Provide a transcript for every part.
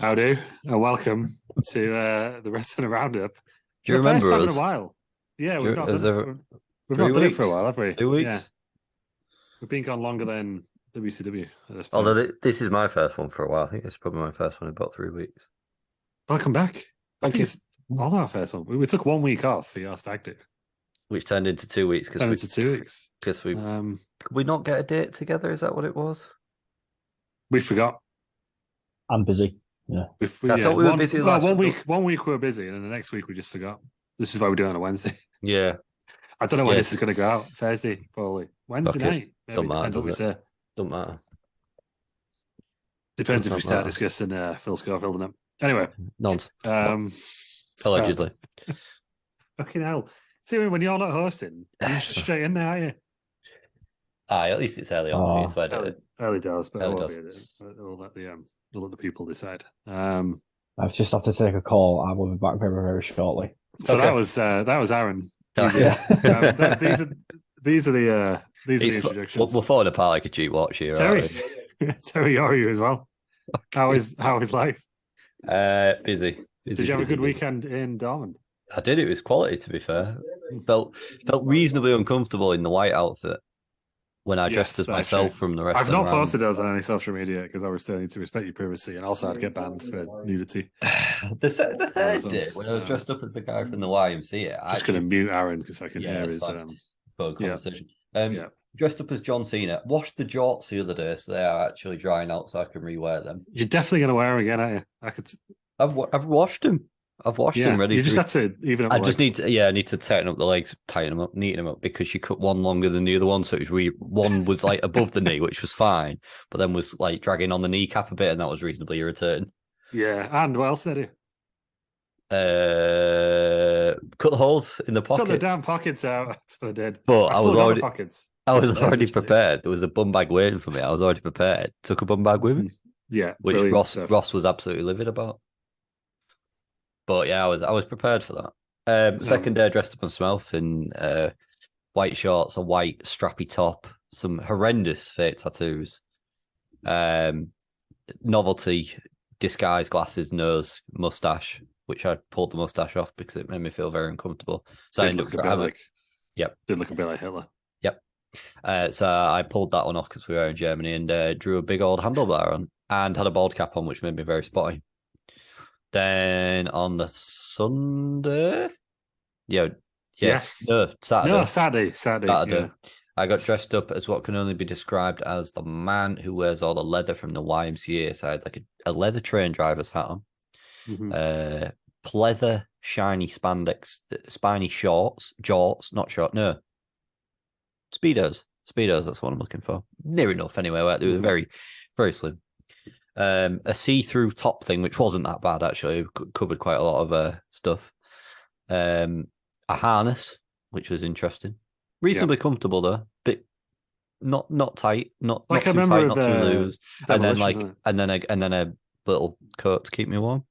How do? And welcome to the Wrestling Roundup. Do you The first remember time in a us? while. Yeah, we've not Is done it. there We've three not done it for a weeks? while, have we? 2 weeks? Yeah, we've been gone longer than WCW at this point. Although this is my first one for a while. I think this is probably my first one in about 3 weeks. Welcome back. I Thank think you. it's all our first one. We took 1 week off for your stag do. Which turned into 2 weeks Turned into 2 weeks. because we Um, could we not get a date together? Is that what it was? we forgot. I'm busy. Yeah. I Yeah, thought we were busy last 1 week. 1 week we were busy, and then the next week we just forgot. This is why we do it on a Wednesday. Yeah. I don't know when Yeah. this is going to go out. Thursday, probably. Wednesday Okay. night. Maybe. Don't matter, Depends what we does say. Don't matter. Depends if Does we not start matter. discussing Phil Schofield and them. Anyway, Nonsense. So, Allegedly. fucking hell. See, when you're not hosting, you're just straight in there, aren't you? Aye, at least it's early on for you to edit it. Early doors, but Early it won't does. be edited. We'll let the people decide. I've just had to take a call. I will be back very, very shortly. So Okay. that was Aaron. Oh, yeah. These are the It's introductions. we're falling apart like a cheap watch here. Terry, Terry, you're you as well. How is life? Busy. Did you have a good weekend in Dortmund? I did. It was quality, to be fair. Felt reasonably uncomfortable in the white outfit when I dressed as myself from the rest I've of the not round. posted those on any social media because I was still need to respect your privacy, and also I'd get banned for nudity. The third day, Reasons. when I was dressed up as the guy from the YMCA, I Just going to mute Aaron because I can Yeah, hear it's his. fine. phone yeah. conversation. Yeah. Dressed up as John Cena. Washed the jorts the other day, so they are actually drying out, so I can rewear them. You're definitely going to wear them again, aren't you? I could. I've washed them. I've washed them ready. You just have to even up. I just need to. Yeah, I need to tighten up the legs, tighten them up, neaten them up because you cut one longer than the other one, so it was one was like above the knee, which was fine, but then was like dragging on the kneecap a bit, and that was reasonably irritating. Yeah, and what else did you? Cut the holes in the pockets. Took the damn pockets out. That's what I did. But I was still got the already. pockets. I was Those already actually. prepared. There was a bum bag waiting for me. I was already prepared. Took a bum bag with me, Yeah, which brilliant stuff. Ross was absolutely livid about. But yeah, I was prepared for that. Second day, I dressed up myself in white shorts, a white strappy top, some horrendous fake tattoos, novelty disguise glasses, nose, mustache, which I pulled the mustache off because it made me feel very uncomfortable. So I ended up having. Yep. Did look a bit like Hitler. Yep. So I pulled that one off because we were in Germany and drew a big old handlebar on and had a bald cap on, which made me very spotty. Then on the Sunday, Saturday. Yeah. I got dressed up as what can only be described as the man who wears all the leather from the YMCA. So I had like a leather train driver's hat on, pleather shiny spandex, spiny shorts, not short, no, speedos. That's what I'm looking for. Near enough, anyway. They were very, very slim. A see-through top thing, which wasn't that bad actually. It covered quite a lot of stuff. A harness, which was interesting. Reasonably comfortable though, but not tight, not too tight, not too loose. And then a little coat to keep me warm.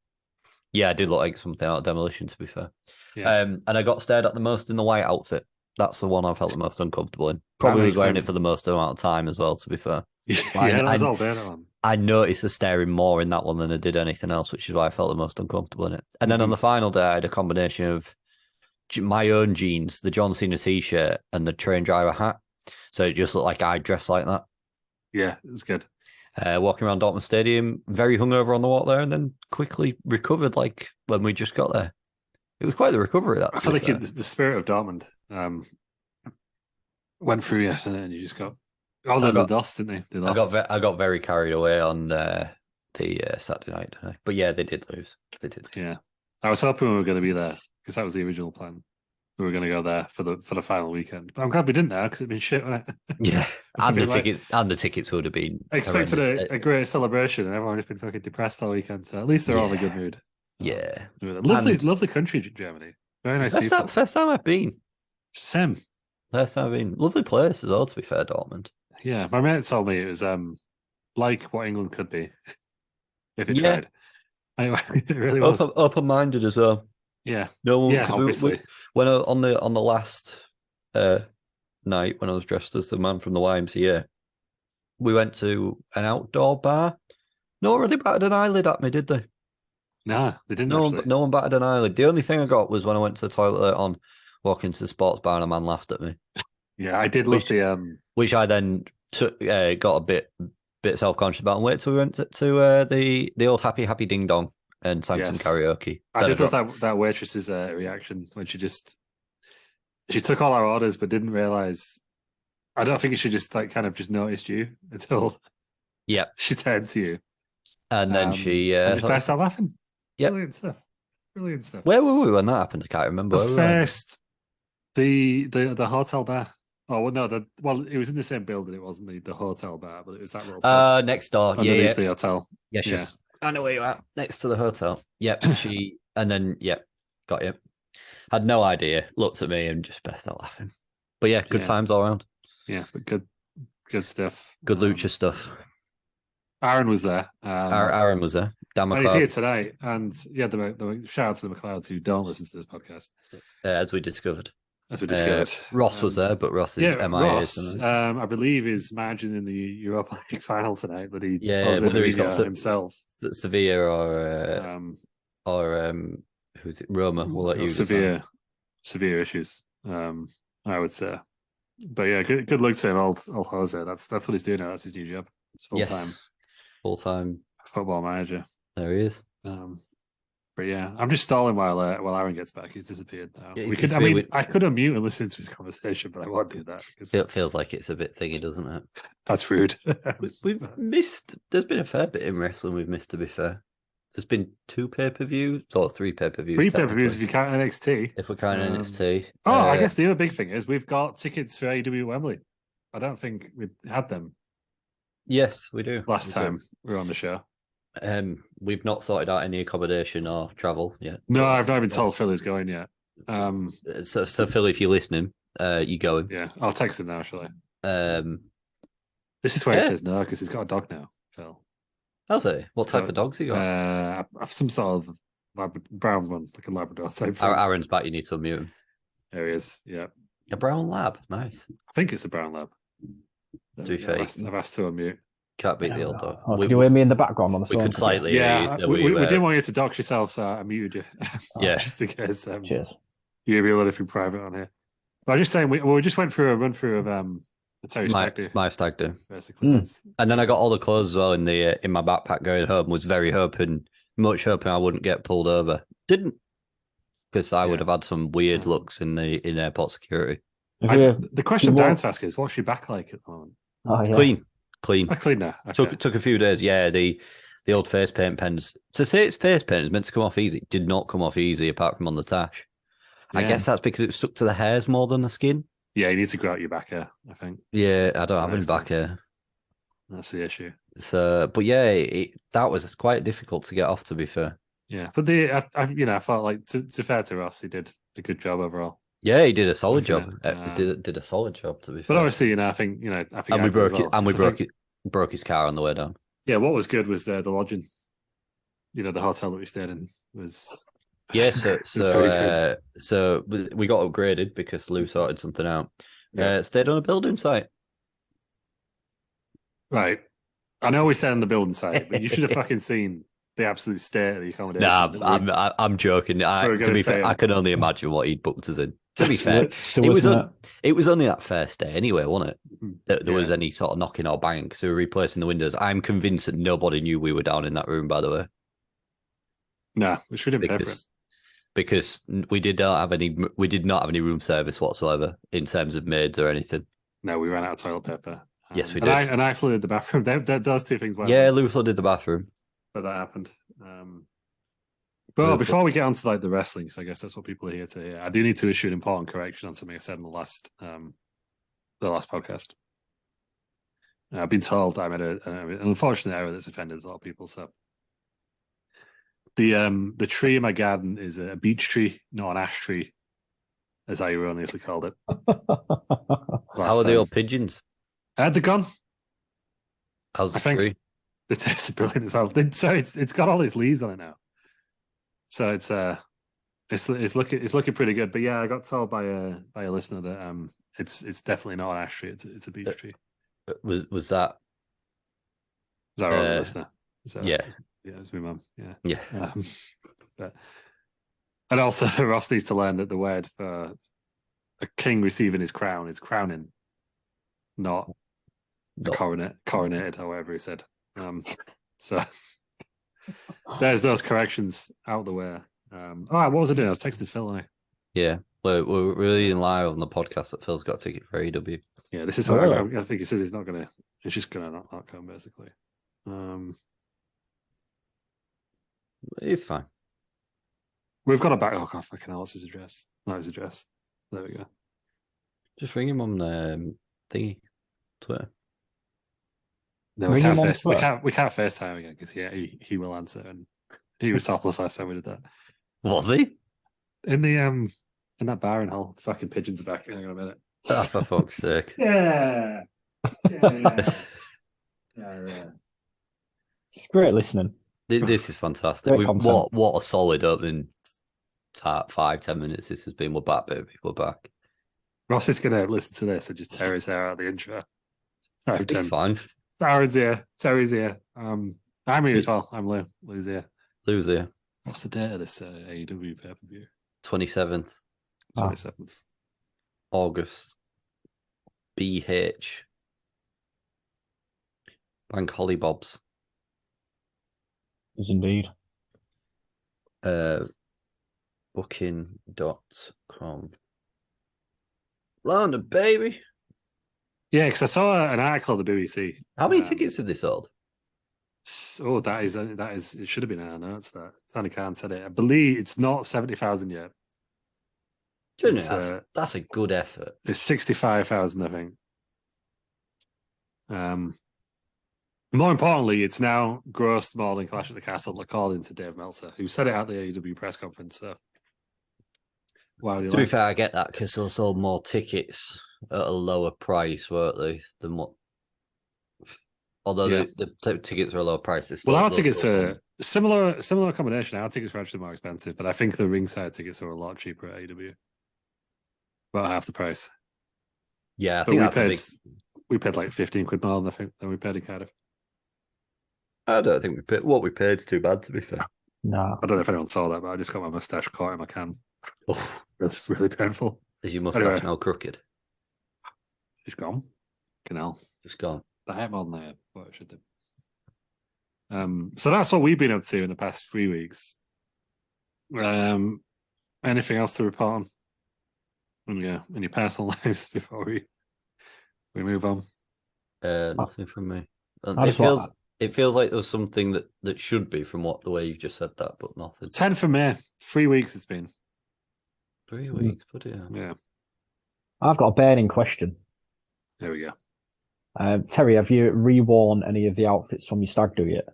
Yeah, I did look like something out of Demolition, to be fair. Yeah. And I got stared at the most in the white outfit. That's the one I felt the most uncomfortable in. Probably was wearing it for the most amount of time as well, to be fair. That was all day, that one. I noticed the staring more in that one than I did anything else, which is why I felt the most uncomfortable in it. And then on the final day, I had a combination of my own jeans, the John Cena t-shirt, and the train driver hat. So it just looked like I dressed like that. Yeah, it was good. Walking around Dortmund Stadium, very hungover on the walk there, and then quickly recovered like when we just got there. It was quite the recovery. I feel like the spirit of Dortmund went through you, and you just got... Oh, they lost, didn't they? They lost. I got very carried away on the Saturday night, but yeah, they did lose. Yeah, I was hoping we were going to be there because that was the original plan. We were going to go there for the final weekend, but I'm glad we didn't now because it'd been shit, wasn't it? Yeah, and the tickets would have been. I expected a great celebration, and everyone has been fucking depressed all weekend. So at least they're all in a good mood. Yeah, lovely country, Germany. Very nice people. First time I've been. Same. First time I've been. Lovely place as well. To be fair, Dortmund. Yeah, my mate told me it was like what England could be if it tried. Anyway, it really was open-minded as well. Yeah, no one. Yeah, obviously. When on the last night when I was dressed as the man from the YMCA, we went to an outdoor bar. No one really batted an eyelid at me, did they? No, they didn't No, actually. no one batted an eyelid. The only thing I got was when I went to the toilet on walking to the sports bar and a man laughed at me, Yeah, I did love the which I then took got a bit self conscious about and wait till we went to the old happy ding dong and sang some yes. karaoke. I Then did love dropped- that waitress's reaction when she took all our orders but didn't realize. I don't think she just like kind of just noticed you until Yep, she turned to you. and then she and just burst out laughing. Yep. Brilliant stuff. Brilliant stuff. Where were we when that happened? I can't remember. The Where we were. first, the hotel bar. Oh well, no, it was in the same building. It wasn't the hotel bar, but it was that little pub Next door. underneath the hotel. Yes, Yeah. yes. I know where you're at. Next to the hotel. Yep. And then got you. Had no idea. Looked at me and just burst out laughing. But yeah, good times all around. Yeah, but good stuff. Good lucha stuff. Aaron was there. Aaron was there. Dan and he's McLeod, here tonight. And yeah, the shout out to the McLeods who don't listen to this podcast, as we discovered. as we discovered. Ross was there, but Ross is MIA. Ross, I believe, is managing in the Europa League final tonight. But whether he's got himself, Sevilla or who's it? Roma. We'll let you severe issues. I would say. But yeah, good luck to him, old Jose. That's what he's doing now. That's his new job. It's full time football manager. There he is. But yeah, I'm just stalling while Aaron gets back. He's disappeared now. Yeah, I could unmute and listen to his conversation, but I won't do that. It feels like it's a bit thingy, doesn't it? That's rude. We've missed. There's been a fair bit in wrestling we've missed. To be fair, there's been 2 pay-per-views or 3 pay-per-views. 3 pay-per-views if you count NXT. If we count NXT. I guess the other big thing is we've got tickets for AEW Wembley. I don't think we had them. Yes, we do. Last time we were on the show. We've not sorted out any accommodation or travel yet. No, I've not even told Phil he's going yet. So Phil, if you're listening, you going? Yeah, I'll text him now, shall I? Um, This is where he says no because he's got a dog now, Phil. Has he? What type of dog's he got? Some sort of brown one, like a Labrador type thing. Aaron's back. You need to unmute him. There he is. Yeah, A brown lab. Nice. I think it's a brown lab. To be fair, I've asked to unmute. Can't beat the old dog. Oh, could you hear me in the background on the We phone? could slightly. Yeah, so we didn't want you to dox yourself, so I muted you. Yeah. Just in case. Cheers. You'd be able to be private on here. But I was just saying, we just went through a run through of the Terry Stag do, my stag do. basically. And then I got all the clothes as well in my backpack going home. Was much hoping I wouldn't get pulled over. Didn't, because I would have had some weird looks in airport security. The question I'm down to ask is, what's your back like at the moment? Oh, yeah. Clean. I clean now. Okay. Took a few days. Yeah, the old face paint pens. To say it's face paint is meant to come off easy. It did not come off easy apart from on the tash. I guess that's because it stuck to the hairs more than the skin. Yeah, you need to grow out your back hair, I think. Yeah, I don't have any back hair. That's the issue. So, but yeah, that was quite difficult to get off, to be fair. Yeah, but I felt like to fair to Ross, he did a good job overall. Yeah, he did a solid job. Yeah. Did a solid job, to be fair. But obviously, I think and we broke his car on the way down. Yeah, what was good was the lodging. The hotel that we stayed in was. Yeah, so we got upgraded because Lou sorted something out. Yeah. Stayed on a building site. Right. I know we stayed on the building site, but you should have fucking seen the absolute state of the accommodation. Nah, I'm joking. To be fair, I can only imagine what he'd booked us in. To be fair, it was only that first day anyway, wasn't it? That there was any sort of knocking or banging because we were replacing the windows. I'm convinced that nobody knew we were down in that room, by the way. No, we should have been because we did not have any room service whatsoever in terms of maids or anything. No, we ran out of toilet paper. Yes, we did. And I flooded the bathroom. Those two things went. Yeah, Lou flooded the bathroom. But that happened. But before we get on to the wrestling, because I guess that's what people are here to hear, I do need to issue an important correction on something I said in the last podcast. I've been told I made an unfortunate error that's offended a lot of people. So the tree in my garden is a beech tree, not an ash tree, as I erroneously called it. How are the old pigeons? They're gone. How's the tree? The taste is brilliant as well. So it's got all these leaves on it now. So it's looking pretty good. But yeah, I got told by a listener that it's definitely not an ash tree. It's a beech tree. Was that? Is that right, listener? Yeah. Yeah, it was my mum. Yeah. Yeah. But, and also, Ross needs to learn that the word for a king receiving his crown is crowning, not a coronated, however he said. So there's those corrections out the way. All right, what was I doing? I was texting Phil. Yeah. We're really live on the podcast that Phil's got a ticket for AEW. Yeah, this is what I think he says he's not going to. He's just going to not come, basically. It's fine. We've got a back. Oh god, fucking hell! What's his address? Not his address. There we go. Just ring him on thingy, Twitter. No, we can't FaceTime again because he will answer, and he was topless last time we did that. Was he? In the in that bar in Hull, fucking pigeons back. Hang on a minute. Oh, for fuck's sake! Yeah. It's great listening. This is fantastic. What a solid opening 5-10 minutes this has been. We're back, baby. We're back. Ross is going to listen to this and just tear his hair out of the intro. It's fine. Aaron's here. Terry's here. I'm here as well. I'm Lou. Lou's here. Lou's here. What's the date of this AEW pay-per-view? 27th. 27th. August. BH. Bank Holly Bobs. Yes, indeed. Booking.com. London, baby. Yeah, because I saw an article on the BBC. How many tickets have they sold? Oh, that is. It should have been our notes. That Sandy Khan said it. I believe it's not 70,000 yet. That's a good effort. It's 65,000, I think. More importantly, it's now grossed more than Clash at the Castle, according to Dave Meltzer, who said it at the AEW press conference. So, to be fair, I get that because they sold more tickets at a lower price, weren't they? Than what? Although the tickets are a lower price. Our tickets are similar accommodation. Our tickets are actually more expensive, but I think the ringside tickets are a lot cheaper at AEW. About half the price. Yeah, I think we paid like 15 quid more than we paid in Cardiff. I don't think what we paid is too bad, to be fair. No. I don't know if anyone saw that, but I just got my moustache caught in my can. Oh, it's really painful. Is your moustache now crooked? She's gone. Canal. Just gone. The hair more than I thought it should do. So that's what we've been up to in the past 3 weeks. Anything else to report on? In your personal lives before we move on? Nothing from me. It feels like there was something that should be from the way you've just said that, but nothing. 10th of May. 3 weeks it's been. 3 weeks, bloody hell. Yeah. I've got a burning question. There we go. Terry, have you reworn any of the outfits from your stag do yet?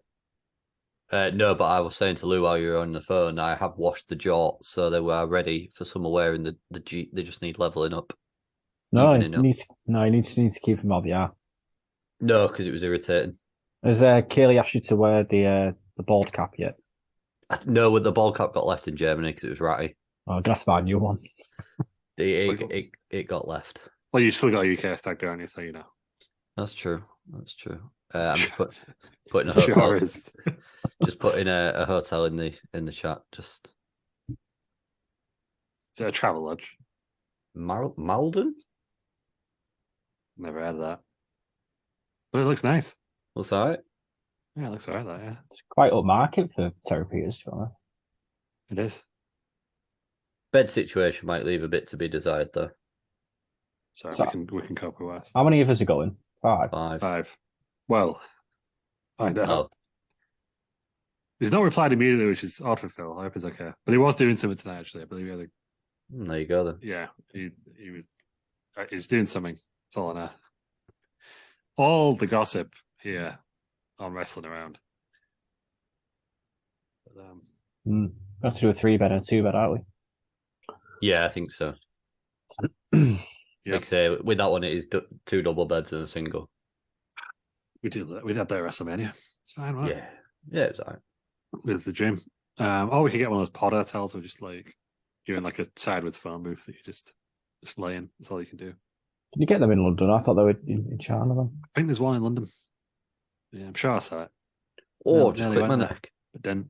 No, but I was saying to Lou while you were on the phone, I have washed the jorts, so they were ready for summer wearing the G. They just need leveling up. No, you need to keep them out the air. No, because it was irritating. Has Kaylee asked you to wear the bald cap yet? No, the bald cap got left in Germany because it was ratty. Oh, that's buy a new one. It got left. Well, you still got a UK stag do, so you know. That's true. I'm just putting a hotel. Just putting a hotel in the chat. Just. Is it a travel lodge? Malden? Never heard of that. But it looks nice. Looks alright. Yeah, it looks alright. That yeah. It's quite upmarket for Terry Peters, to be honest. It is. Bed situation might leave a bit to be desired, though. So we can cope with worse. How many of us are going? 5. 5. Well, I know. Oh. He's not replied immediately, which is odd for Phil. I hope he's okay. But he was doing something tonight, actually. I believe he had a... There you go, then. Yeah, he was doing something. That's all I know. All the gossip here on Wrestling Around. But, we have to do a 3-bed and a 2-bed, aren't we? Yeah, I think so. Like I say, with that one, it is 2 double beds and a single. We did that. We had that at WrestleMania. It's fine, right? Yeah, it's all right. With the gym. Or we could get one of those pod hotels where just like you're in like a sideways phone booth that you just lay in. That's all you can do. Can you get them in London? I thought they were in China. Then I think there's one in London. Yeah, I'm sure I saw it. Or just click my neck. But then,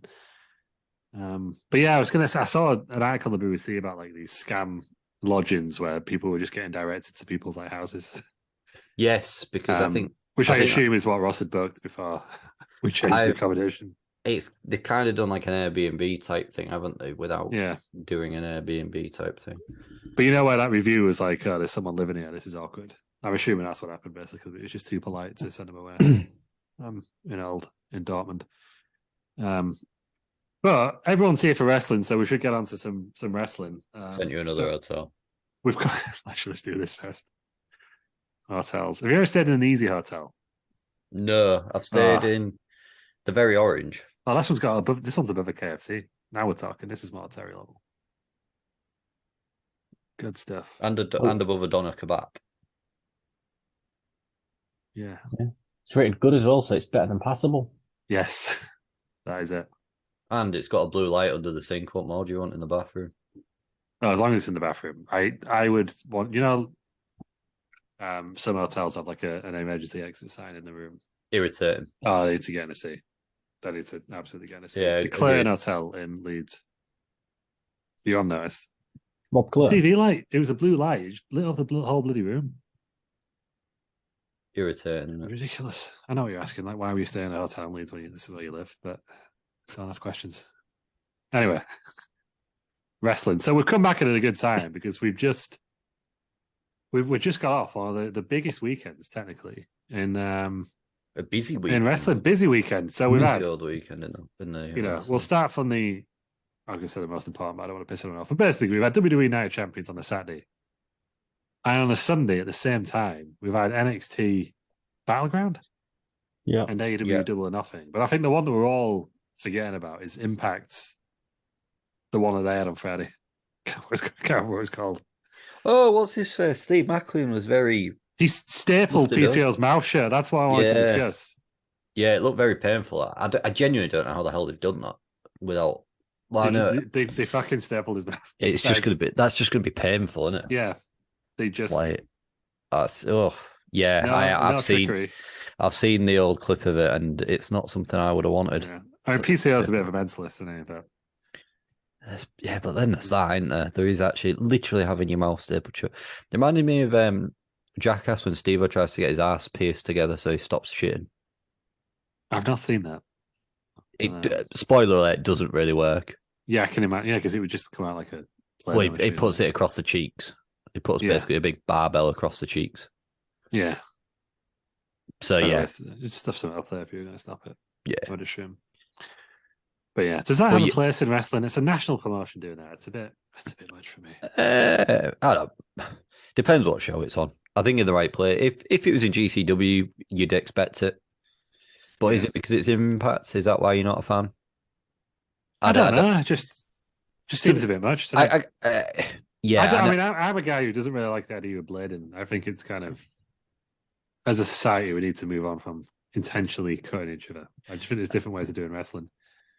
but yeah, I was gonna say I saw an article on the BBC about like these scam lodgings where people were just getting directed to people's like houses. Yes, because I think I think assume is what Ross had booked before we changed the accommodation. They kind of done like an Airbnb type thing, haven't they? Without Yeah, doing an Airbnb type thing. But you know where that review was like, oh, there's someone living here. This is awkward. I'm assuming that's what happened basically. It was just too polite to send them away. In Dortmund. But everyone's here for wrestling, so we should get on to some wrestling. Sent you another hotel. We've got actually let's do this first. Hotels. Have you ever stayed in an easy hotel? No, I've stayed in the Very Orange. Oh, this one's above a KFC. Now we're talking. This is more Terry level. Good stuff. And above a doner kebab. Yeah. It's rated good as well, so it's better than passable. Yes, that is it. And it's got a blue light under the sink. What more do you want in the bathroom? Oh, as long as it's in the bathroom. I would want, some hotels have like an emergency exit sign in the room. Irritating. Oh, they need to get in a C. They need to absolutely get in a C. Yeah, the Clayton Hotel in Leeds. You're on notice. Rob Clare. TV light. It was a blue light. It just lit up the whole bloody room. Irritating, isn't it? Ridiculous. I know what you're asking. Like, why were you staying in a hotel in Leeds when this is where you live? But don't ask questions. Anyway, wrestling. So we've come back at a good time because we've just got off one of the biggest weekends technically in a busy weekend in wrestling. Busy weekend. So we've had old weekend in the we'll start from the. I'm going to say the most important, but I don't want to piss anyone off. But basically, we've had WWE Night of Champions on the Saturday. And on a Sunday at the same time, we've had NXT Battleground and AEW Double or Nothing. But I think the one that we're all forgetting about is Impact's, the one that they had on Friday. I can't remember what it's called. Oh, what's his face? Steve Macklin was very... He stapled PCO's mouth shut. That's what I wanted to discuss. Yeah, it looked very painful. I genuinely don't know how the hell they've done that without... Well, they fucking stapled his mouth. It's just going to be... That's just going to be painful, isn't it? Yeah. They just... I've seen the old clip of it, and it's not something I would have wanted. Yeah. I mean, PCO's a bit of a mentalist, isn't he? But but then there's that, isn't there? There is actually literally having your mouth stapled shut. It reminded me of Jackass when Steve tries to get his ass pierced together so he stops shitting. I've not seen that. Spoiler alert, it doesn't really work. Yeah, I can imagine. Yeah, because it would just come out like a... Well, he puts it across the cheeks. He puts basically a big barbell across the cheeks. Yeah. So, just stuff something up there if you're going to stop it. Yeah. I would assume. But yeah, does that have a place in wrestling? It's a national promotion doing that. It's a bit much for me. I don't know. Depends what show it's on. I think in the right place. If it was in GCW, you'd expect it. But is it because it's Impact? Is that why you're not a fan? I don't know. Just seems a bit much. I'm a guy who doesn't really like the idea of blading. I think it's kind of, as a society, we need to move on from intentionally cutting each other. I just think there's different ways of doing wrestling.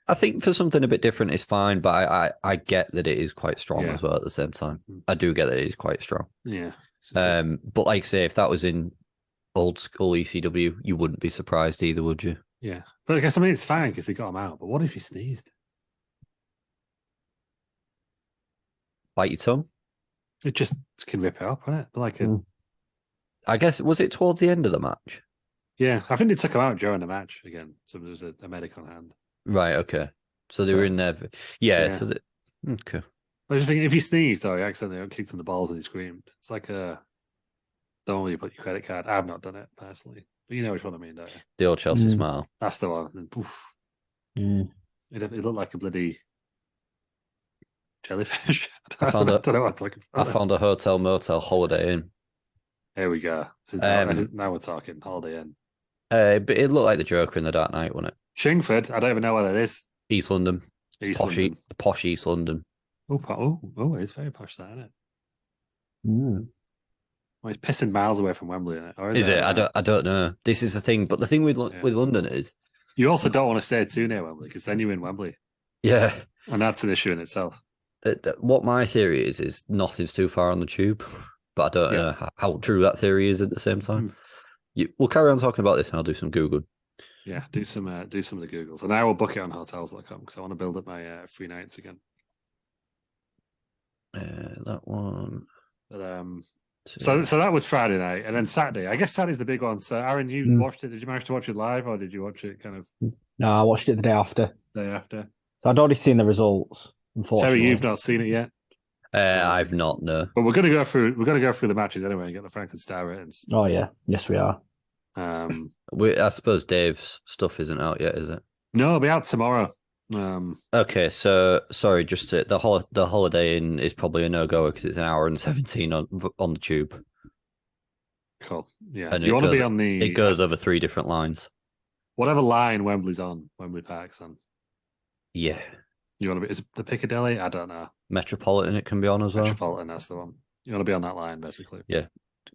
I think for something a bit different is fine, but I get that it is quite strong as well at the same time. I do get that it is quite strong. Yeah. But like I say, if that was in old school ECW, you wouldn't be surprised either, would you? Yeah. But I guess, it's fine because they got him out. But what if he sneezed? Bite your tongue? It just can rip it up, wouldn't it? I guess, was it towards the end of the match? Yeah, I think they took him out during the match again. So there was a medic on hand. Right, okay. So they were in there. Yeah. So okay. I was just thinking, if he sneezed or he accidentally kicked in the balls and he screamed, it's like the one where you put your credit card. I've not done it personally, but you know which one I mean, don't you? The old Chelsea smile. That's the one. And poof. It looked like a bloody jellyfish. I don't know what I'm talking about. I found a hotel motel Holiday Inn. There we go. Now we're talking Holiday Inn. But it looked like the Joker in The Dark Knight, wasn't it? Shingford. I don't even know what it is. East London. Posh East London. Oh, it's very posh, that, isn't it? Mm. Well, it's pissing miles away from Wembley, isn't it? Or is it? I don't know. This is the thing. But the thing with London is... You also don't want to stay too near Wembley because then you're in Wembley. Yeah. And that's an issue in itself. What my theory is nothing's too far on the tube. But I don't know how true that theory is at the same time. We'll carry on talking about this and I'll do some Google. Yeah, do some of the Googles, and I will book it on hotels.com because I want to build up my free nights again. That one. But so that was Friday night, and then Saturday. I guess Saturday's the big one. So Aaron, you watched it. Did you manage to watch it live, or did you watch it kind of No, I watched it the day after. day after? So I'd already seen the results, unfortunately. Terry, you've not seen it yet. I've not, no. But we're going to go through the matches anyway and get the Franklin Star ratings. Oh yeah, yes we are. I suppose Dave's stuff isn't out yet, is it? No, it'll be out tomorrow. Okay, so sorry, just the Holiday Inn is probably a no-goer because it's an hour and 17 on the tube. Cool. Yeah, And you want to be on the. It goes over 3 different lines. Whatever line Wembley's on, Wembley Park's on. Yeah. You want to be? Is it the Piccadilly? I don't know. Metropolitan, it can be on as well. Metropolitan, that's the one. You want to be on that line, basically. Yeah.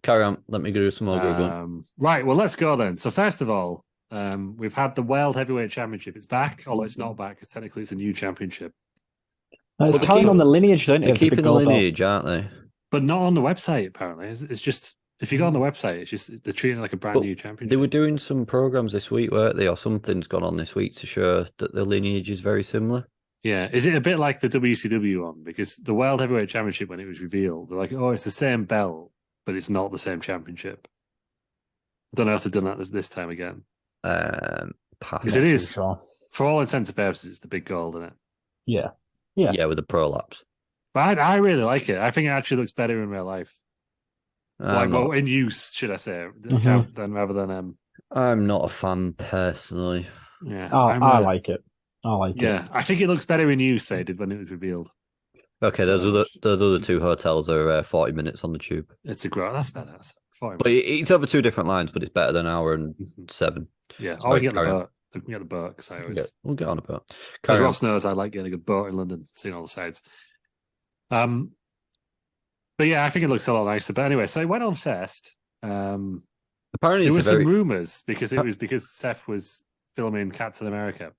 Carry on. Let me go do some more Googling. Right. Well, let's go then. So first of all, we've had the World Heavyweight Championship. It's back, although it's not back because technically it's a new championship. It's carrying on the lineage, don't it? They're keeping the lineage, aren't they? But not on the website, apparently. It's just, if you go on the website, it's just, they're treating it like a brand new championship. They were doing some programs this week, weren't they? Or something's gone on this week to show that the lineage is very similar. Yeah. Is it a bit like the WCW one? Because the World Heavyweight Championship, when it was revealed, they're like, oh, it's the same belt, but it's not the same championship. I don't know if they've done that this time again. Because it is, for all intents and purposes, it's the big gold, isn't it? Yeah. Yeah, with the prolapse. But I really like it. I think it actually looks better in real life. In use, should I say, than rather than. I'm not a fan personally. Yeah, I like it. Yeah, I think it looks better in use than it did when it was revealed. Okay, those other 2 hotels are 40 minutes on the tube. It's that's better. That's 40 but minutes. It's over 2 different lines, but it's better than an hour and 7. Yeah, we get the boat. We can get the boat because we'll get on a boat. Because Ross knows I like getting a good boat in London, seeing all the sides. But yeah, I think it looks a lot nicer. But anyway, so it went on first. Apparently, there were some rumors because Seth was filming Captain America.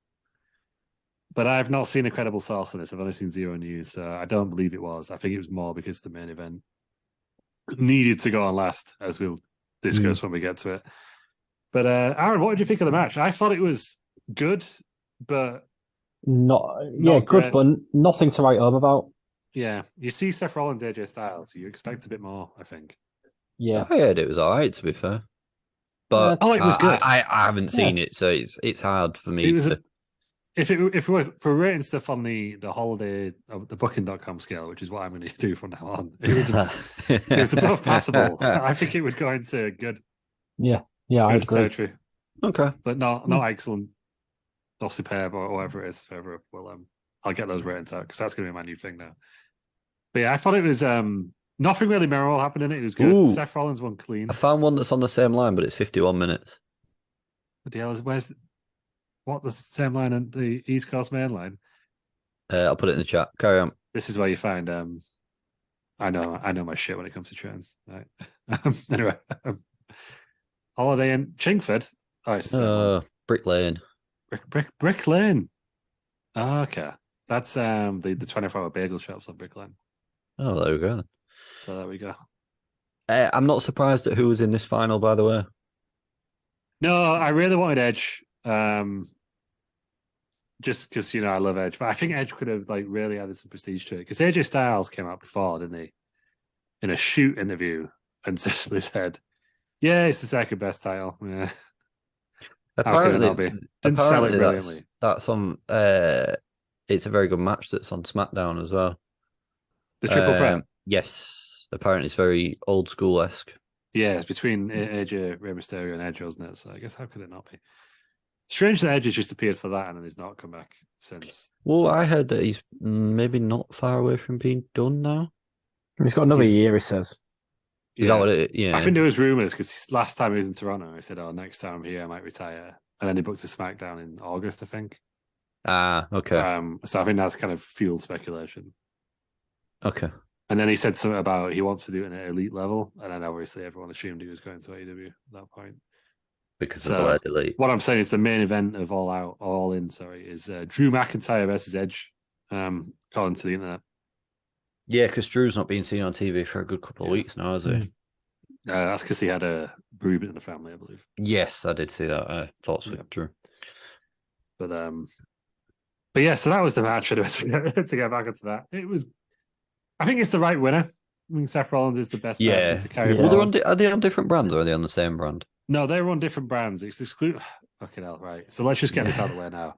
But I've not seen a credible source on this. I've only seen Zero News, so I don't believe it was. I think it was more because the main event needed to go on last, as we'll discuss when we get to it. But Aaron, what did you think of the match? I thought it was good, but good, but nothing to write home about. Yeah, you see Seth Rollins, AJ Styles, you expect a bit more, I think. Yeah, I heard it was all right, to be fair. But it was good. I haven't seen it, so it's hard for me to. If we're rating stuff on the holiday of the booking.com scale, which is what I'm going to do from now on, it was above passable. I think it would go into good. Yeah, I agree. Territory. Okay, but not excellent or superb or whatever it is. I'll get those ratings out because that's going to be my new thing now. But yeah, I thought it was nothing really memorable happened in it. It was good. Ooh, Seth Rollins won clean. I found one that's on the same line, but it's 51 minutes. What the hell is the same line on the East Coast main line? I'll put it in the chat. Carry on. This is where you find I know my shit when it comes to trains. Right. Anyway, Holiday in Chingford. Oh, it's Brick Lane. Brick Lane. Oh, okay. That's the 24-hour bagel shops on Brick Lane. Oh, there we go. Then. So there we go. I'm not surprised at who was in this final, by the way. No, I really wanted Edge. Just because I love Edge, but I think Edge could have really added some prestige to it. Because AJ Styles came out before, didn't he? In a shoot interview, and simply said, "Yeah, it's the second best title." Yeah. Apparently, didn't sell it brilliantly. That's on. It's a very good match that's on SmackDown as well. The triple threat. Yes, apparently it's very old school-esque. Yeah, it's between AJ, Rey Mysterio, and Edge, wasn't it? So I guess how could it not be? Strange that Edge has just appeared for that and then he's not come back since. Well, I heard that he's maybe not far away from being done now. He's got another year, he says. Is that what it is? Yeah. I think there was rumours because last time he was in Toronto, he said, next time I'm here, I might retire. And then he booked a SmackDown in August, I think. Ah, okay. So I think that's kind of fueled speculation. Okay. And then he said something about he wants to do it at an elite level. And then obviously everyone assumed he was going to AEW at that point. Because of the word elite. What I'm saying is the main event of All In, is Drew McIntyre versus Edge, according to the internet. Yeah, because Drew's not been seen on TV for a good couple of weeks now, has he? That's because he had a bereavement in the family, I believe. Yes, I did see that. Thoughts with Drew. But yeah, so that was the match. Anyway, to get back into that, it was. I think it's the right winner. I mean, Seth Rollins is the best person to carry Well, forward. are they on different brands or are they on the same brand? No, they're on different brands. It's exclusive. Fucking hell, right. So let's just get this out of the way now.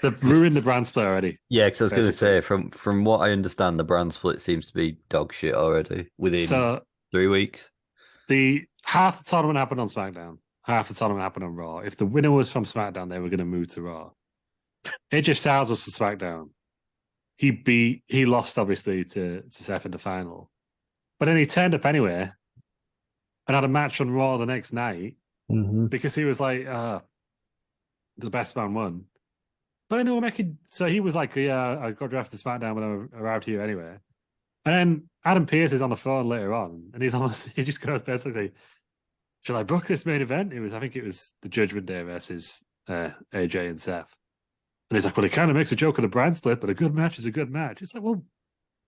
They've ruined the brand split already. Yeah, because I was going to say, from what I understand, the brand split seems to be dog shit already within 3 weeks. The half the tournament happened on SmackDown, half the tournament happened on Raw. If the winner was from SmackDown, they were going to move to Raw. AJ Styles was for SmackDown. He lost obviously to Seth in the final, but then he turned up anyway and had a match on Raw the next night because he was like, the best man won. But I know making so he was like, yeah, I got drafted to SmackDown when I arrived here anyway. And then Adam Pearce is on the phone later on, and he just goes basically, "Shall I book this main event?" I think it was the Judgment Day versus AJ and Seth. And he's like, well, it kind of makes a joke of the brand split, but a good match is a good match. It's like, well,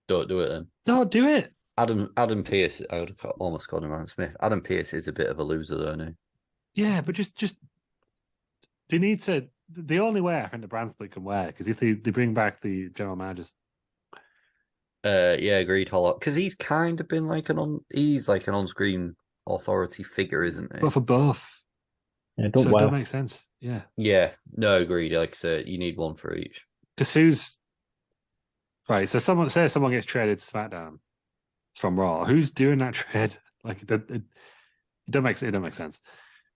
don't do it then. Don't do it. Adam Pearce, I would have almost called him Aaron Smith. Adam Pearce is a bit of a loser, though, isn't he? Yeah, but just they need to. The only way I think the brand split can work because if they bring back the general managers. Yeah, agreed. Because he's kind of been like an on-screen authority figure, isn't he? But for both. Yeah, it don't make sense. Yeah. Yeah. No, agreed. Like I said, you need one for each. Because who's right? So someone gets traded to SmackDown from Raw. Who's doing that trade? Like it don't make sense.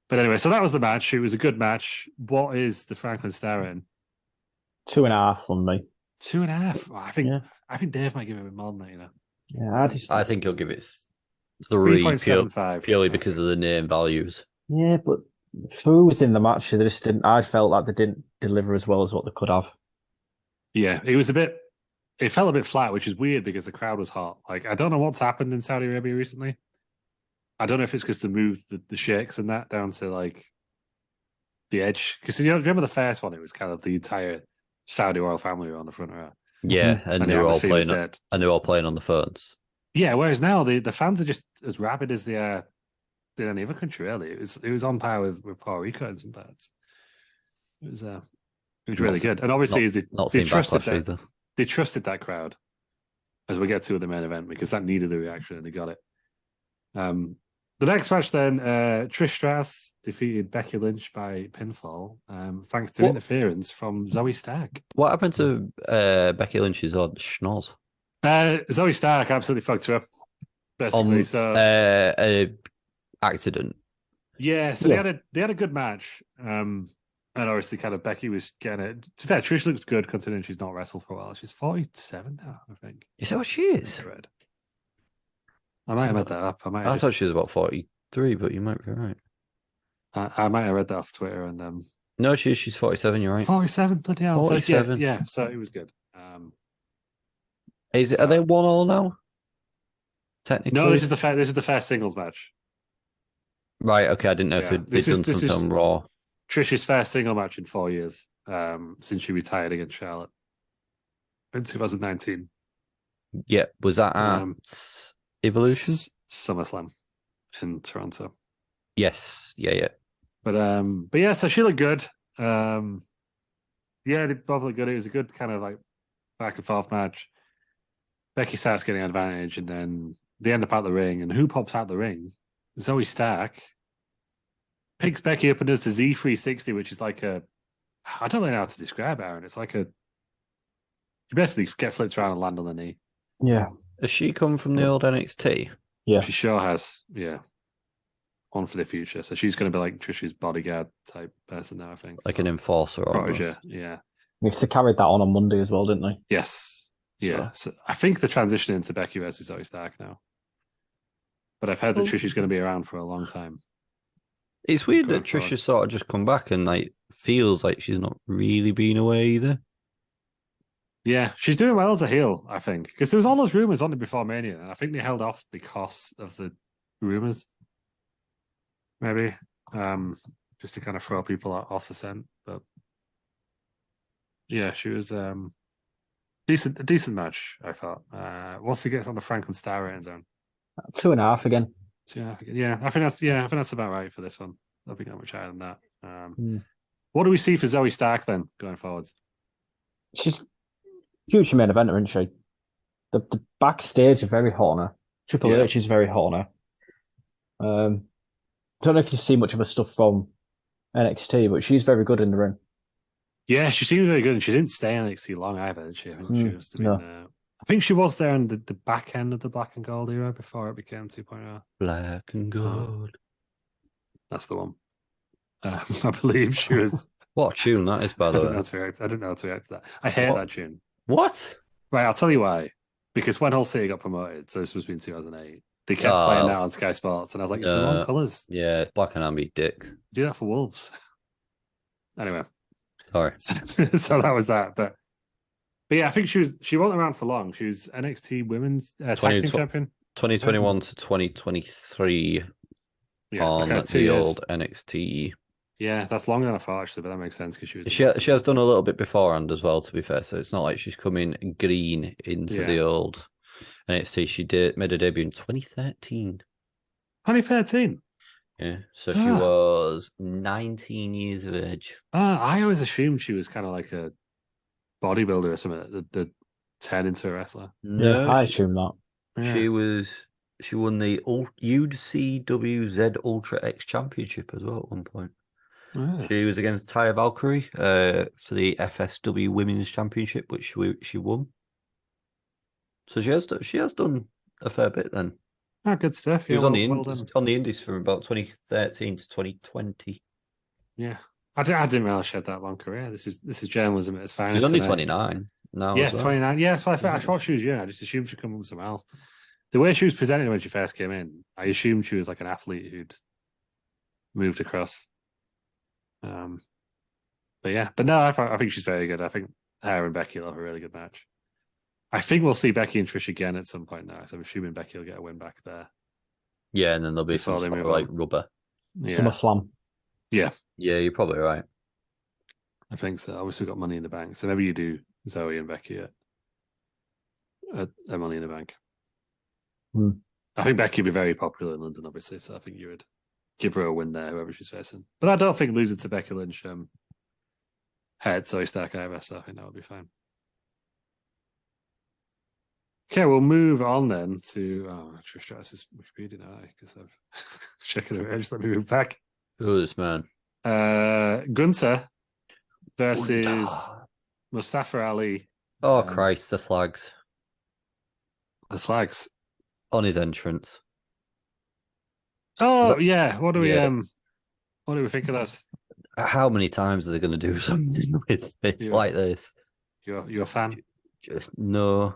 But anyway, so that was the match. It was a good match. What is the Franklin Star in? 2.5 from me. 2.5. Oh, I think Dave might give it a bit more than that. You know. Yeah, I think he'll give it 3.75 purely because of the name values. Yeah, but who was in the match? They just didn't. I felt like they didn't deliver as well as what they could have. Yeah, it felt a bit flat, which is weird because the crowd was hot. Like, I don't know what's happened in Saudi Arabia recently. I don't know if it's because they moved the sheikhs and that down to like the edge. Because you know, remember the first one? It was kind of the entire Saudi royal family were on the front row. Yeah, and they were all playing. And they were all playing on the phones. Yeah, whereas now the fans are just as rabid as they are in any other country. Really, it was on par with Puerto Rico in some parts. It was really good, and obviously they trusted that crowd as we get to the main event because that needed the reaction and they got it. The next match then, Trish Stratus defeated Becky Lynch by pinfall thanks to interference from Zoe Stark. What happened to Becky Lynch's odd schnoz? Zoe Stark absolutely fucked her up, basically. Accident. Yeah, so they had a good match. And obviously kind of Becky was getting it. To be fair, Trish looks good considering she's not wrestled for a while. She's 47 now, I think. Is that what she is? I might have read that up. I thought she was about 43, but you might be right. I might have read that off Twitter and no, she's 47. You're right. 47, bloody hell. 47. So, yeah, so it was good. Are they 1-1 now? Technically, no. This is the first singles match. Right. Okay. I didn't know if they'd done something on Raw. Trish's first single match in 4 years since she retired against Charlotte in 2019. Yeah, was that at Evolution? SummerSlam in Toronto. Yes. Yeah. But yeah, so she looked good. Yeah, they both looked good. It was a good kind of like back and forth match. Becky starts getting an advantage, and then they end up out the ring. And who pops out the ring? Zoe Stark picks Becky up and does the Z360, which is like I don't know how to describe it, Aaron. It's like you basically get flipped around and land on the knee. Yeah. Has she come from the old NXT? Yeah. She sure has. Yeah. On for the future. So she's going to be like Trish's bodyguard type person now, I think. Like an enforcer. Protege, yeah. Because they carried that on Monday as well, didn't they? Yes. Yeah. So I think they're transitioning into Becky versus Zoe Stark now. But I've heard that Trish is going to be around for a long time. It's weird that Trish has sort of just come back and like feels like she's not really been away either. Yeah, she's doing well as a heel, I think. Because there was all those rumours on it before Mania, and I think they held off because of the rumours. Maybe. Just to kind of throw people off the scent. But yeah, she was a decent match, I thought. Once he gets on the Franklin Star rating zone. 2.5 again. 2.5. Yeah, I think that's about right for this one. I don't think that much higher than that. Hmm. What do we see for Zoe Stark then going forward? She's future main eventer, isn't she? The backstage are very hot on her. Triple Yeah. H is very hot on her. Don't know if you see much of her stuff from NXT, but she's very good in the ring. Yeah, she seems very good, and she didn't stay in NXT long either, did she? I think she must have been. No. I think she was there in the back end of the Black and Gold era before it became 2.0. Black and gold. That's the one. I believe she was. What a tune that is, by the way. I didn't know how to react to that. I hate that tune. What? Right, I'll tell you why. Because when Hull City got promoted, so this was in 2008, they kept playing that on Sky Sports, and I was like, it's the wrong colours. Yeah, it's black and amber, dicks. Do that for Wolves. Anyway. Sorry. So that was that. But yeah, I think she wasn't around for long. She was NXT Women's Tag Team Champion. 2021 to 2023 on the old NXT. Yeah, that's longer than I thought, actually, but that makes sense because she was. She has done a little bit beforehand as well, to be fair. So it's not like she's coming green into the old NXT. She made a debut in 2013. 2013? Yeah, so she was 19 years of age. I always assumed she was kind of like a bodybuilder or something that turned into a wrestler. No, I assume that. Yeah. She won the UCWZ Ultra X Championship as well at one point. Oh. She was against Taya Valkyrie for the FSW Women's Championship, which she won. So she has done a fair bit then. Oh, good stuff. She was on the Indies from about 2013 to 2020. Yeah, I didn't realize she had that long career. This is journalism at its finest. She's only 29 now. Yeah, 29. Yeah, so I thought she was young. I just assumed she'd come from somewhere else. The way she was presented when she first came in, I assumed she was like an athlete who'd moved across. But no, I think she's very good. I think her and Becky will have a really good match. I think we'll see Becky and Trish again at some point now. So I'm assuming Becky will get a win back there. Yeah, and then there'll be some sort of like rubber. Yeah. SummerSlam. Yeah. Yeah, you're probably right. I think so. Obviously, we've got Money in the Bank. So maybe you do Zoe and Becky at Money in the Bank. I think Becky would be very popular in London, obviously. So I think you would give her a win there, whoever she's facing. But I don't think losing to Becky Lynch hurt Zoe Stark either. So I think that would be fine. Okay, we'll move on then to Trish Stratus's Wikipedia now because I've checking it. Just let me move back. Who's man? Gunther versus Mustafa Ali. Oh Christ, the flags. The flags on his entrance. Oh yeah, what do we think of this? How many times are they going to do something with it like this? You're a fan? Just no.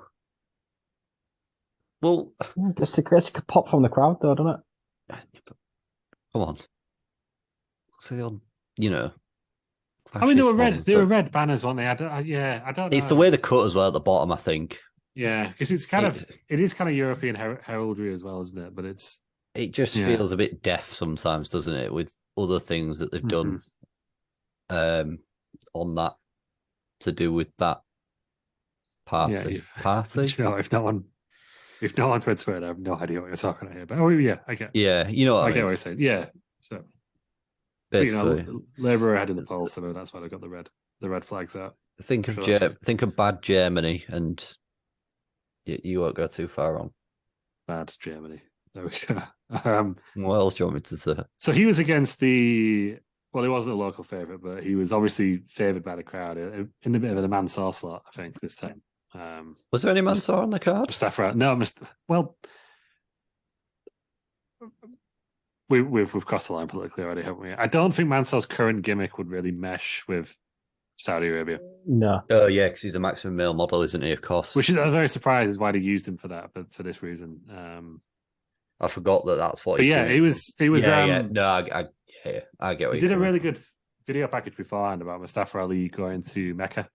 Well, it's the Chris could pop from the crowd, though, doesn't it? Come on. So, you know. I mean, they were red banners, weren't they? I don't know. It's the way they're cut as well at the bottom, I think. Yeah, because it is kind of European heraldry as well, isn't it? But it just feels a bit deaf sometimes, doesn't it? With other things that they've done on that to do with that party. You know, if no one's read Twitter, I have no idea what you're talking about here. But I get. Yeah, you know what I get what you're saying. Yeah, so basically, Labour are ahead in the poll, so that's why they've got the red flags out. Think of bad Germany, and you won't go too far wrong. Bad Germany. There we go. What else do you want me to say? So he was against he wasn't a local favourite, but he was obviously favoured by the crowd in a bit of a Mansour slot, I think, this time. Was there any Mansour on the card? Mustafa, no, well, we've crossed the line politically already, haven't we? I don't think Mansour's current gimmick would really mesh with Saudi Arabia. No. Oh yeah, because he's a maximum male model, isn't he? Of course. Which is I'm very surprised is why they used him for that, but for this reason. I forgot that's what. But it was. No, I get what he did a really good video package beforehand about Mustafa Ali going to Mecca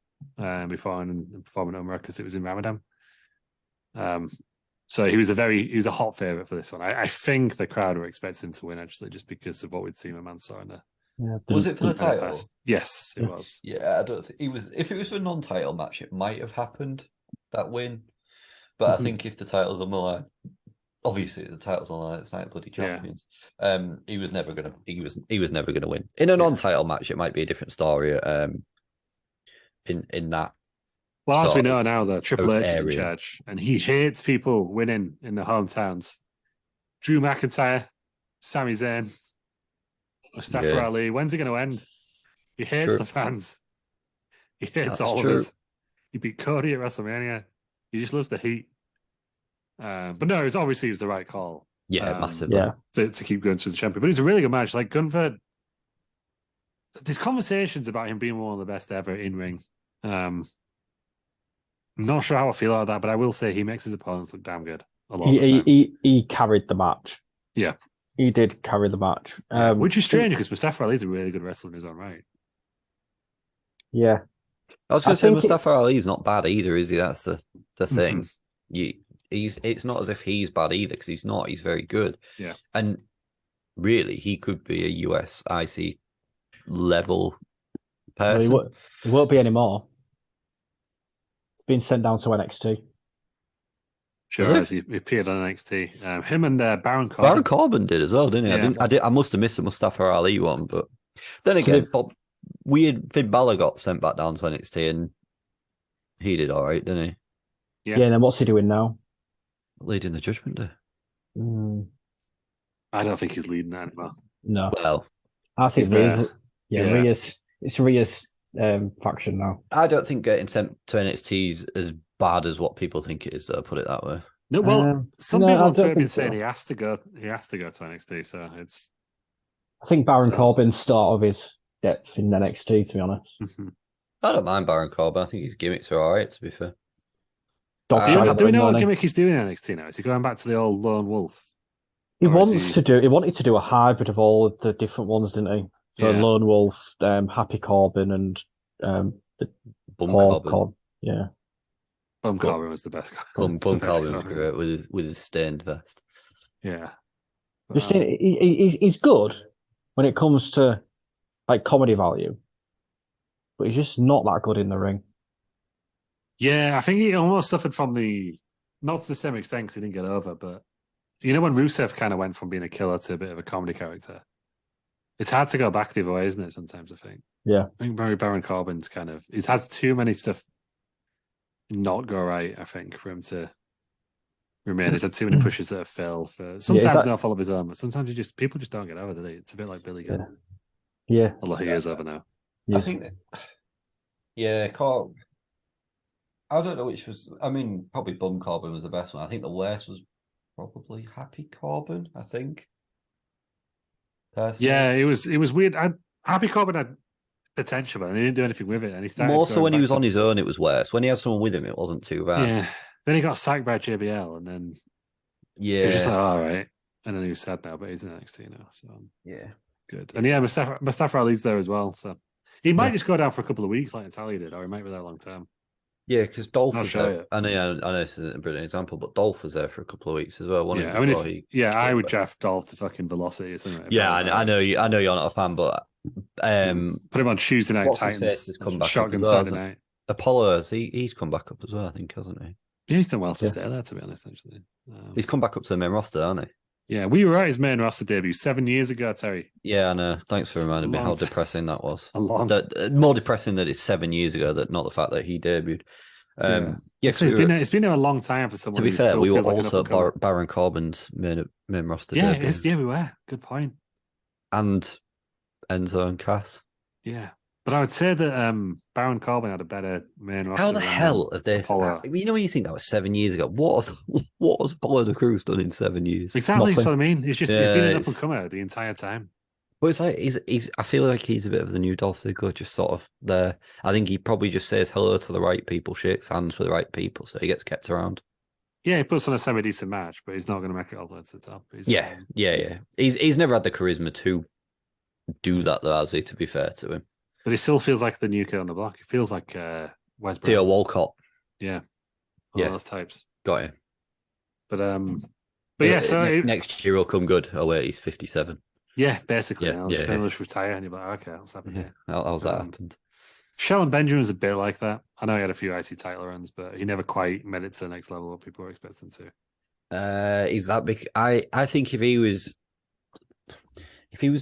before and performing at Umrah because it was in Ramadan. So he was a hot favourite for this one. I think the crowd were expecting him to win actually, just because of what we'd seen with Mansour in there. Yeah, was it for the title? Past. Yes, it was. Yeah, I don't think he was. If it was a non-title match, it might have happened that win. But I think if the title's on the line, obviously the title's on the line. It's not bloody Yeah. champions. He was never gonna. He was never gonna win in a non-title match. It might be a different story. In that. Well, as we sort know of now, though, Triple H is in area. charge, and he hates people winning in their hometowns. Drew McIntyre, Sami Zayn, Mustafa Yeah. Ali. When's it going to end? He hates True. the fans. He hates That's all true. of us. He beat Cody at WrestleMania. He just loves the heat. But no, it was the right call. Yeah, massively. Yeah. To keep going through the champion. But it's a really good match. Like Gunther, there's conversations about him being one of the best ever in ring. I'm not sure how I feel about that, but I will say he makes his opponents look damn good a lot of the time. He carried the match. Yeah. He did carry the match. Which is strange because Mustafa Ali is a really good wrestler in his own right. Yeah. I was going to say think Mustafa Ali's not bad either, is he? That's the thing. It's not as if he's bad either because he's not. He's very good. Yeah. And really, he could be a US IC level person. Well, he won't be anymore. It's been sent down to NXT. Sure, as he appeared on NXT. Him and Baron Corbin. Baron Corbin did as well, didn't he? Yeah. I must have missed the Mustafa Ali one, but then again, weird Finn Balor got sent back down to NXT and he did all right, didn't he? Yeah. And then what's he doing now? Leading the Judgment Day. I don't think he's leading that anymore. No. Well, I think Rhea's it's Rhea's faction now. I don't think getting sent to NXT is as bad as what people think it is, though, put it that way. No, well, some no, people I on Twitter don't have been think so. saying he has to go to NXT, so it's I think Baron Corbin's start of his depth in NXT, to be honest. I don't mind Baron Corbin. I think his gimmicks are all right, to be fair. Do we know what gimmick he's doing in NXT now? Is he going back to the old lone wolf? He wanted to do a hybrid of all of the different ones, didn't he? So Lone Wolf, Happy Corbin, and the Bum Corbin. Yeah. Bum Corbin was the best. Bum Corbin was great with his stained vest. Yeah. He's good when it comes to like comedy value, but he's just not that good in the ring. Yeah, I think he almost suffered from not to the same extent because he didn't get over, but you know when Rusev kind of went from being a killer to a bit of a comedy character, it's hard to go back the other way, isn't it? Sometimes I think. Yeah. I think Baron Corbin's he's had too many stuff not go right. I think for him to remain, he's had too many pushes that have failed. Sometimes no fault of his own, but sometimes people just don't get over, do they? It's a bit like Billy Gunn. Yeah. Although he is over now. I think that, I don't know which was. I mean, probably Bum Corbin was the best one. I think the worst was probably Happy Corbin. I think. Personally. Yeah, it was weird. Happy Corbin had potential, but he didn't do anything with it. And he started more so when he was on his own. It was worse. When he had someone with him, it wasn't too bad. Yeah. Then he got sacked by JBL, and then it was just like, all right. And then he was sad now, but he's in NXT now, so good. And Mustafa Ali's there as well, so he might just go down for a couple of weeks like Natalia did, or he might be there long term. Yeah, because Dolph was there. I know this isn't a brilliant example, but Dolph was there for a couple of weeks as well. I would draft Dolph to fucking Velocity, isn't it? Yeah, I know you're not a fan, but put him on Tuesday Night Titans, Shotgun Saturday night. Apollo, he's come back up as well, I think, hasn't he? Yeah, he's done well to stay there, to be honest. Actually, he's come back up to the main roster, hasn't he? Yeah, we were at his main roster debut 7 years ago, Terry. Yeah, I know. Thanks for reminding me how depressing that was. More depressing that it's 7 years ago, that not the fact that he debuted. So it's been there a long time for someone. To be fair, we were also Baron Corbin's main roster. Yeah, we were. Good point. And Enzo and Cass. Yeah, but I would say that Baron Corbin had a better main roster. How the hell have they? You know, when you think that was 7 years ago, what has Apollo the Cruz done in 7 years? Exactly, that's what I mean. He's been an up and comer the entire time. But it's like he's. I feel like he's a bit of the new Dolph Ziggler, just sort of there. I think he probably just says hello to the right people, shakes hands with the right people, so he gets kept around. Yeah, he puts on a semi-decent match, but he's not going to make it all the way to the top. Yeah. He's never had the charisma to do that, though, has he? To be fair to him, but he still feels like the new kid on the block. He feels like Wes Brown. Theo Walcott. Yeah, those types. Got him. But yeah, so next year will come good. Oh wait, he's 57. Yeah, basically. I'll just retire, and you're like, okay, what's happening here? How's that happened? Shelton Benjamin's a bit like that. I know he had a few IC title runs, but he never quite made it to the next level what people were expecting to. Is that because I think if he was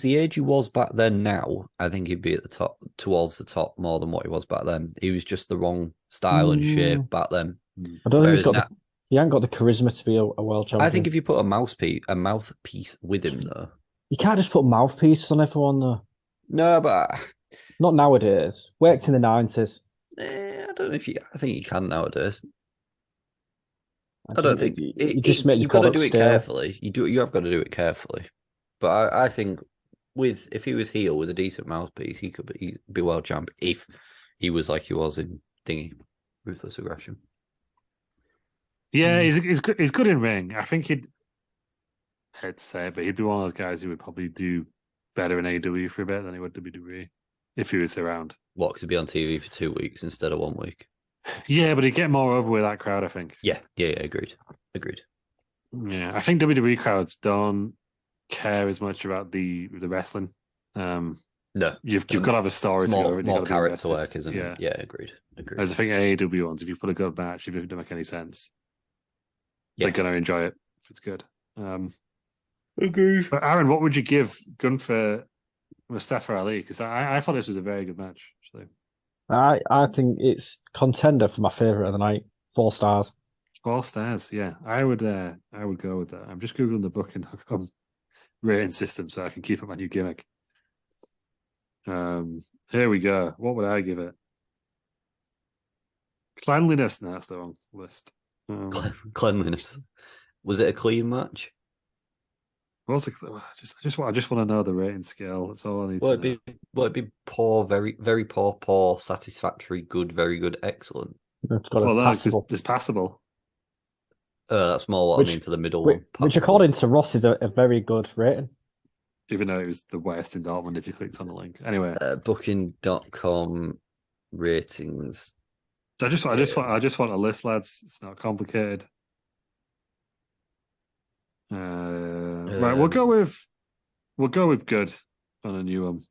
the age he was back then now, I think he'd be at the top, towards the top more than what he was back then. He was just the wrong style and shape back then. I don't think Whereas now, he ain't got the charisma to be a world champion. I think if you put a mouthpiece with him though. You can't just put mouthpiece on everyone though. No, but Not nowadays. Worked in the 90s. I don't know if you. I think you can nowadays. I don't think you just make you've your got to do it stale. carefully. You have got to do it carefully. But I think if he was heel with a decent mouthpiece, he'd be world champ if he was like he was in Dingy, Ruthless Aggression. Yeah, he's good in ring. I think he'd say it, but he'd be one of those guys who would probably do better in AEW for a bit than he would WWE if he was around. What, because he'd be on TV for 2 weeks instead of 1 week? Yeah, but he'd get more over with that crowd, I think. Yeah, agreed. Yeah, I think WWE crowds don't care as much about the wrestling. No, you've got to have a story to go. More character work, isn't it? Yeah, agreed. As I think AEW ones, if you put a good match, if it don't make any sense, they're gonna enjoy it if it's good. Agreed. But Aaron, what would you give Gunther Mustafa Ali? Because I thought this was a very good match, actually. I think it's contender for my favorite of the night. 4 stars. 4 stars, yeah. I would go with that. I'm just googling the booking rating system so I can keep up my new gimmick. Here we go. What would I give it? Cleanliness. No, that's the wrong list. Cleanliness. Was it a clean match? I just want to know the rating scale. That's all I need to know. It'd be poor, very, very poor, satisfactory, good, very good, excellent. Passable. There's passable. That's more what I mean for the middle one. Which, according to Ross, is a very good rating. Even though it was the worst in Dortmund if you clicked on the link. Anyway. Booking.com ratings. So I just want a list, lads. It's not complicated. Right, we'll go with good on a new one.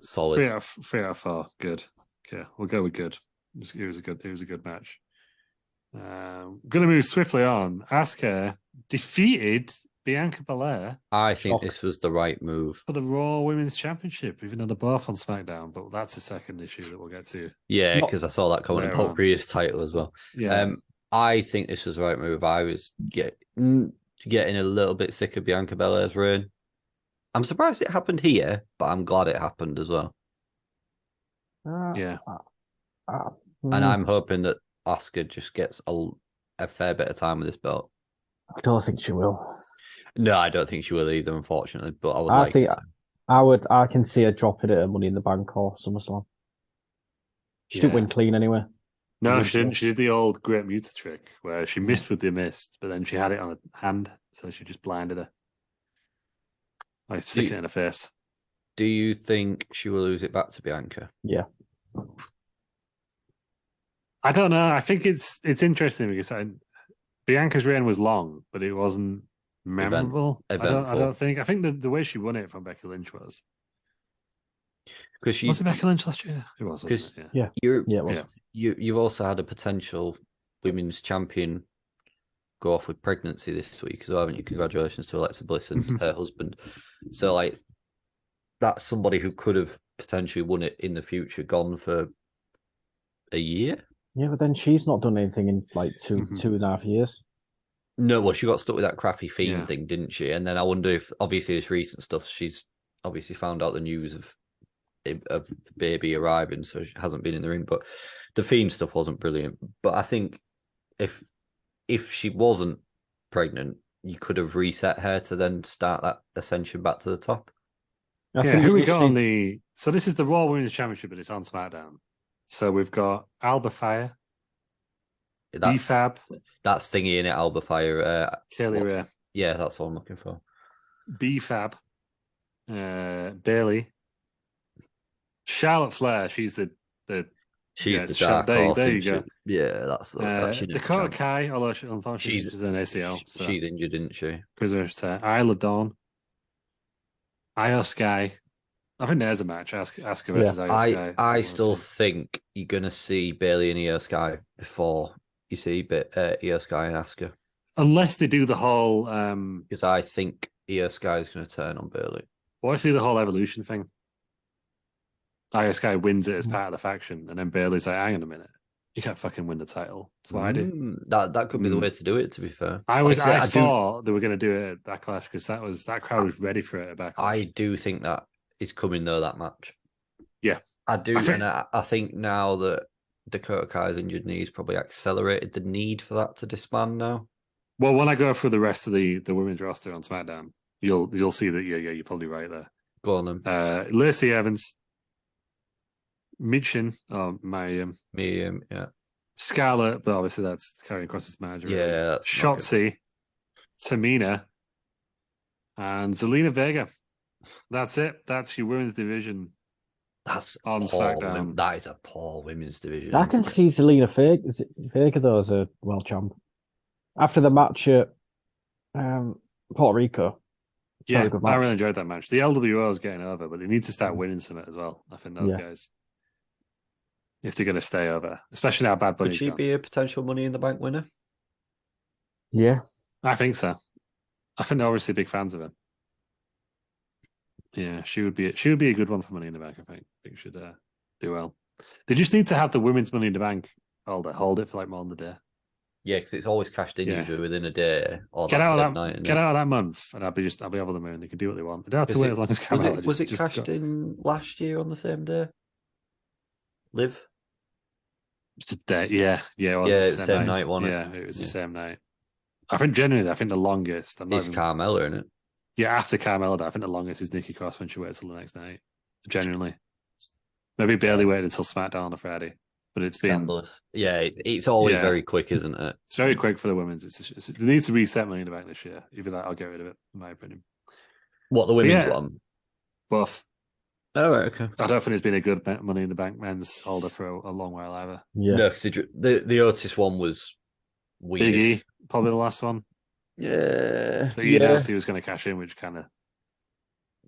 Solid. 3 out of 4. Good. Okay, we'll go with good. It was a good match. Going to move swiftly on. Asuka defeated Bianca Belair. I think this was the right move for the Raw Women's Championship, even though they're both on SmackDown. But that's a second issue that we'll get to. Yeah, because I saw that comment about Rhea's title as well. Yeah, I think this was the right move. I was getting a little bit sick of Bianca Belair's reign. I'm surprised it happened here, but I'm glad it happened as well. And I'm hoping that Asuka just gets a fair bit of time with this belt. I don't think she will. No, I don't think she will either, unfortunately. But I can see her dropping it at Money in the Bank or SummerSlam. She didn't win clean anyway. No, she didn't. She did the old Great Muta trick where she missed with the mist, but then she had it on her hand, so she just blinded her. Like sticking it in her face. Do you think she will lose it back to Bianca? Yeah. I don't know. I think it's interesting because Bianca's reign was long, but it wasn't memorable. I don't think. I think the way she won it from Becky Lynch was. Was it Becky Lynch last year? It was. Yeah. It was. You've also had a potential women's champion go off with pregnancy this week as well, haven't you? Congratulations to Alexa Bliss and her husband. So, like, that's somebody who could have potentially won it in the future, gone for a year. Yeah, but then she's not done anything in like 2.5 years. No, well, she got stuck with that crappy theme thing, didn't she? And then I wonder if, obviously, this recent stuff, she's obviously found out the news of the baby arriving, so she hasn't been in the ring. But the theme stuff wasn't brilliant. But I think if she wasn't pregnant, you could have reset her to then start that ascension back to the top. Who we got on the... So this is the Raw Women's Championship, but it's on SmackDown. So we've got Alba Fire, B-Fab. That's thingy in it, Alba Fire. Kaylee Ray. Yeah, that's what I'm looking for. B-Fab, Bailey, Charlotte Flair. She's the dark horse. There you go. Yeah, that's Dakota Kai, although unfortunately she's an ACL. So. She's injured, isn't she? Isla Dawn, Io Sky, I think there's a match. Asuka versus Io Sky. I still think you're gonna see Bailey and Io Sky before you see Io Sky and Asuka. Unless they do the whole because I think Io Sky is gonna turn on Bailey. What if they do the whole evolution thing? Io Sky wins it as part of the faction, and then Bailey's like, hang on a minute. You can't fucking win the title. That's what I do. That could be the way to do it, to be fair. I thought they were going to do it at Backlash because that crowd was ready for it at Backlash. I do think that is coming though, that match. Yeah. I do, I think now that Dakota Kai's injured knees probably accelerated the need for that to disband now. Well, when I go through the rest of the women's roster on SmackDown, you'll see that you're probably right there. Go on then. Lacey Evans, Michin, Miriam, yeah. Scarlett, but obviously that's carrying across his manager. Yeah, that's Shotzi, Tamina, and Zelina Vega. That's it. That's your women's division. That's on SmackDown. That is a poor women's division. I can see Zelina Vega though as a world champ. After the match at Puerto Rico. Yeah, I really enjoyed that match. The LWO is getting over, but they need to start winning some as well. I think those guys, if they're going to stay over, especially now Bad Bunny. Could she be a potential Money in the Bank winner? Yeah, I think so. I think they're obviously big fans of her. Yeah, she would be a good one for Money in the Bank. I think should do well. They just need to have the women's Money in the Bank hold it for like more than a day. Yeah, because it's always cashed in usually within a day. Or get out of that month, and I'll be over the moon. They can do what they want. They don't have to wait as long as Carmella. Was it cashed in last year on the same day? Liv? It's a day. Yeah. It was the same night, wasn't it? Yeah, it was the same night. I think genuinely, the longest. It's Carmella, isn't it? Yeah, after Carmella, I think the longest is Nikki Cross when she waited till the next night. Genuinely, maybe Bailey waited until SmackDown on a Friday. But it's scandalous. Yeah, it's always very quick, isn't it? It's very quick for the women's. It needs to reset Money in the Bank this year. Either that, I'll get rid of it, in my opinion. What, the women's one? Both. Oh, right, okay. I don't think there's been a good Money in the Bank men's holder for a long while either. Yeah. No, because the Otis one was weird. Big E, probably the last one. Yeah. But you announced he was going to cash in, which kind of.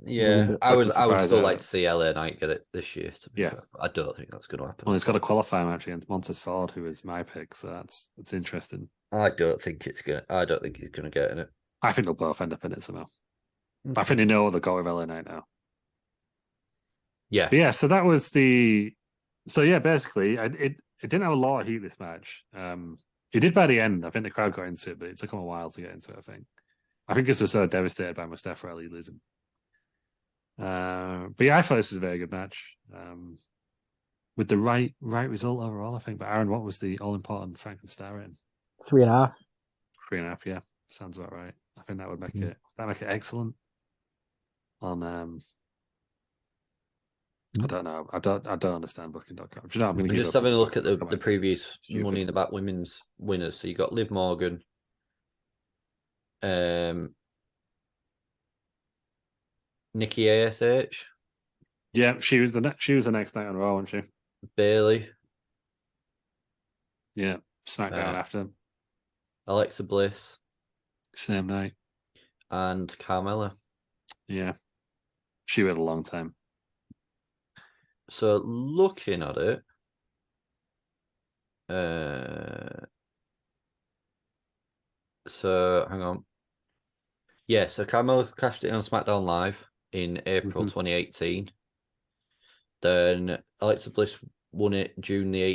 Yeah, I would still like to see LA Knight get it this year. To be fair. I don't think that's going to happen. Well, he's got a qualifying match against Montez Ford, who is my pick, so that's interesting. I don't think he's going to get in it. I think they'll both end up in it somehow. Okay. I think they know what they've got with LA Knight now. Yeah, but yeah. So that was the. So yeah, basically, it didn't have a lot of heat this match. It did by the end. I think the crowd got into it, but it took them a while to get into it. I think because they were so devastated by Mustafa Ali losing. But yeah, I thought this was a very good match. With the right result overall, I think. But Aaron, what was the all important Franklin Star rating? 3.5. 3.5, yeah. Sounds about right. I think that would make it excellent. On I don't know. I don't understand booking.com. Do you know, I'm just having a look at the previous Money in the Bank women's winners. So you got Liv Morgan, Nikki ASH. Yeah, she was the next night on Raw, wasn't she? Bailey. Yeah, SmackDown after. Alexa Bliss. Same night. And Carmella. Yeah. She waited a long time. So looking at it, so hang on. Yeah, so Carmella cashed it in on SmackDown Live in April 2018. Then Alexa Bliss won it June the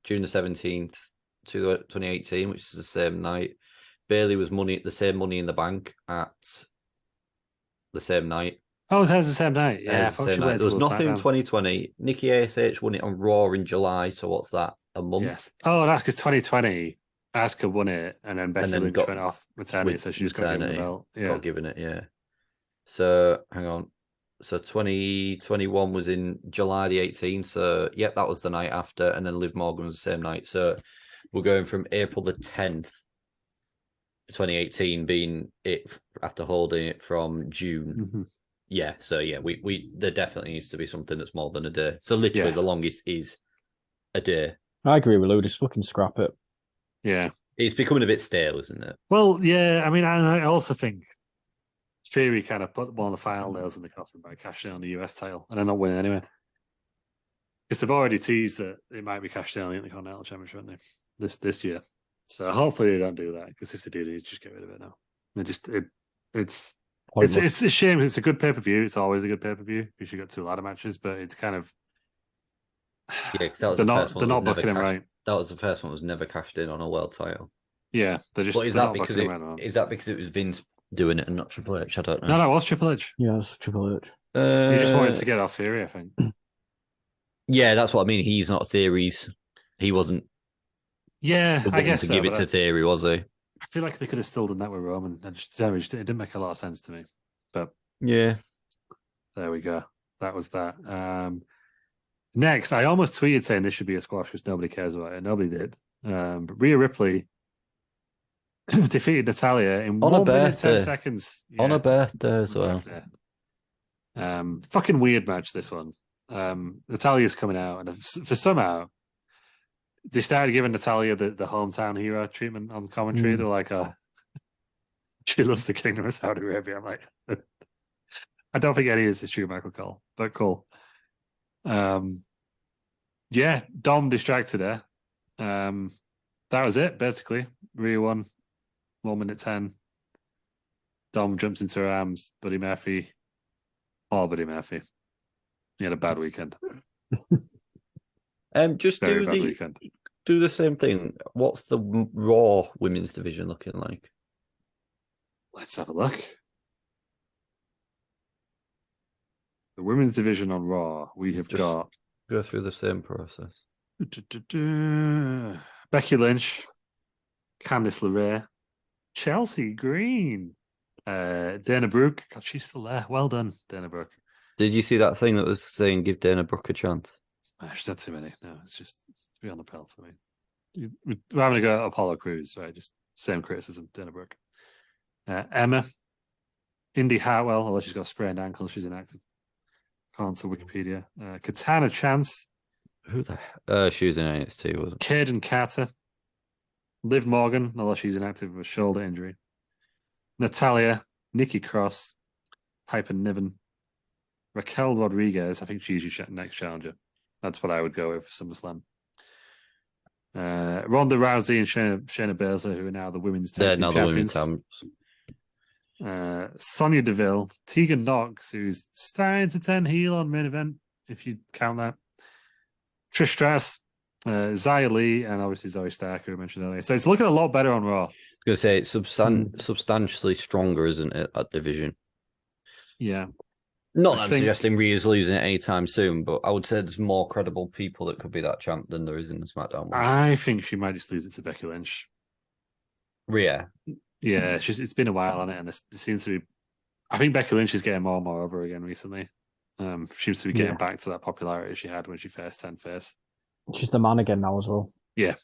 17th, 2018, which is the same night. Bailey was the same Money in the Bank at the same night. Oh, it was the same night. Yeah, there was nothing in 2020. Nikki ASH won it on Raw in July. So what's that? A month? Yes. Oh, that's because 2020, Asuka won it, and then Becky Lynch went off maternity, so she just got given the belt. Yeah. Got given it, yeah. So hang on. So 2021 was in July the 18th. So yep, that was the night after, and then Liv Morgan was the same night. So we're going from April the 10th, 2018, being it after holding it from June. Mm-hmm. Yeah, so yeah, we there definitely needs to be something that's more than a day. So literally, the longest is a day. I agree with Lou. Just fucking scrap it. Yeah, it's becoming a bit stale, isn't it? Well, yeah. I mean, I also think Theory kind of put one of the final nails in the coffin by cashing in on the US title and then not winning anyway. Because they've already teased that it might be cashed in on the Intercontinental Championship, haven't they? This year. So hopefully they don't do that. Because if they do, they just get rid of it now. It's a shame. It's a good pay per view. It's always a good pay per view because you got 2 ladder matches, but it's kind of because that was they're the not first one. They're not booking him right. That was the first one that was never cashed in on a world title. Yeah, they're just. But is that because it was Vince doing it and not Triple H? I don't know. No, that was Triple H. Yeah, it's Triple H. He just wanted to get off Theory, I think. Yeah, that's what I mean. He's not Theory's. He wasn't. Yeah, I guess to give it to Theory, was he? I feel like they could have still done that with Roman. It didn't make a lot of sense to me. But yeah, there we go. That was that. Next, I almost tweeted saying this should be a squash because nobody cares about it. Nobody did. But Rhea Ripley defeated Natalia in 1 minute 10 seconds. Yeah. On her birthday as well. Fucking weird match, this one. Natalia's coming out, and for somehow they started giving Natalia the hometown hero treatment on commentary. They're like, oh, she loves the Kingdom of Saudi Arabia. I'm like, I don't think any of this is true, Michael Cole, but cool. Yeah, Dom distracted her. That was it, basically. Rhea won 1 minute 10. Dom jumps into her arms. Buddy Murphy. Oh, Buddy Murphy. He had a bad weekend. Just do the same thing. What's the Raw women's division looking like? Let's have a look. The women's division on Raw, we have got... Go through the same process. Becky Lynch, Candice LeRae, Chelsea Green, Dana Brooke. God, she's still there. Well done, Dana Brooke. Did you see that thing that was saying give Dana Brooke a chance? She's had too many. No, it's to be on the pill for me. We're having to go Apollo Crews, right? Just same criticism, Dana Brooke. Emma, Indy Hartwell, although she's got a sprained ankle, she's inactive. Can't to Wikipedia. Katana Chance. Who the she was in NXT, wasn't it? Kaden Carter. Liv Morgan, although she's inactive with a shoulder injury. Natalia, Nikki Cross, Piper Niven, Raquel Rodriguez. I think she's your next challenger. That's what I would go with for SummerSlam. Ronda Rousey and Shayna Baszler, who are now the women's tag team champions. Sonya Deville, Tegan Knox, who's starting to turn heel on main event, if you count that. Trish Stratus, Xia Li, and obviously Zoe Stark, who I mentioned earlier. So it's looking a lot better on Raw. I was going to say it's substantially stronger, isn't it, that division? Yeah. Not that I'm suggesting Rhea's losing it anytime soon, but I would say there's more credible people that could be that champ than there is in the SmackDown one. I think she might just lose it to Becky Lynch. Rhea? Yeah, it's been a while on it, and it seems to be... I think Becky Lynch is getting more and more over again recently. She seems to be getting back to that popularity she had when she first turned face. She's the man again now as well. Yeah.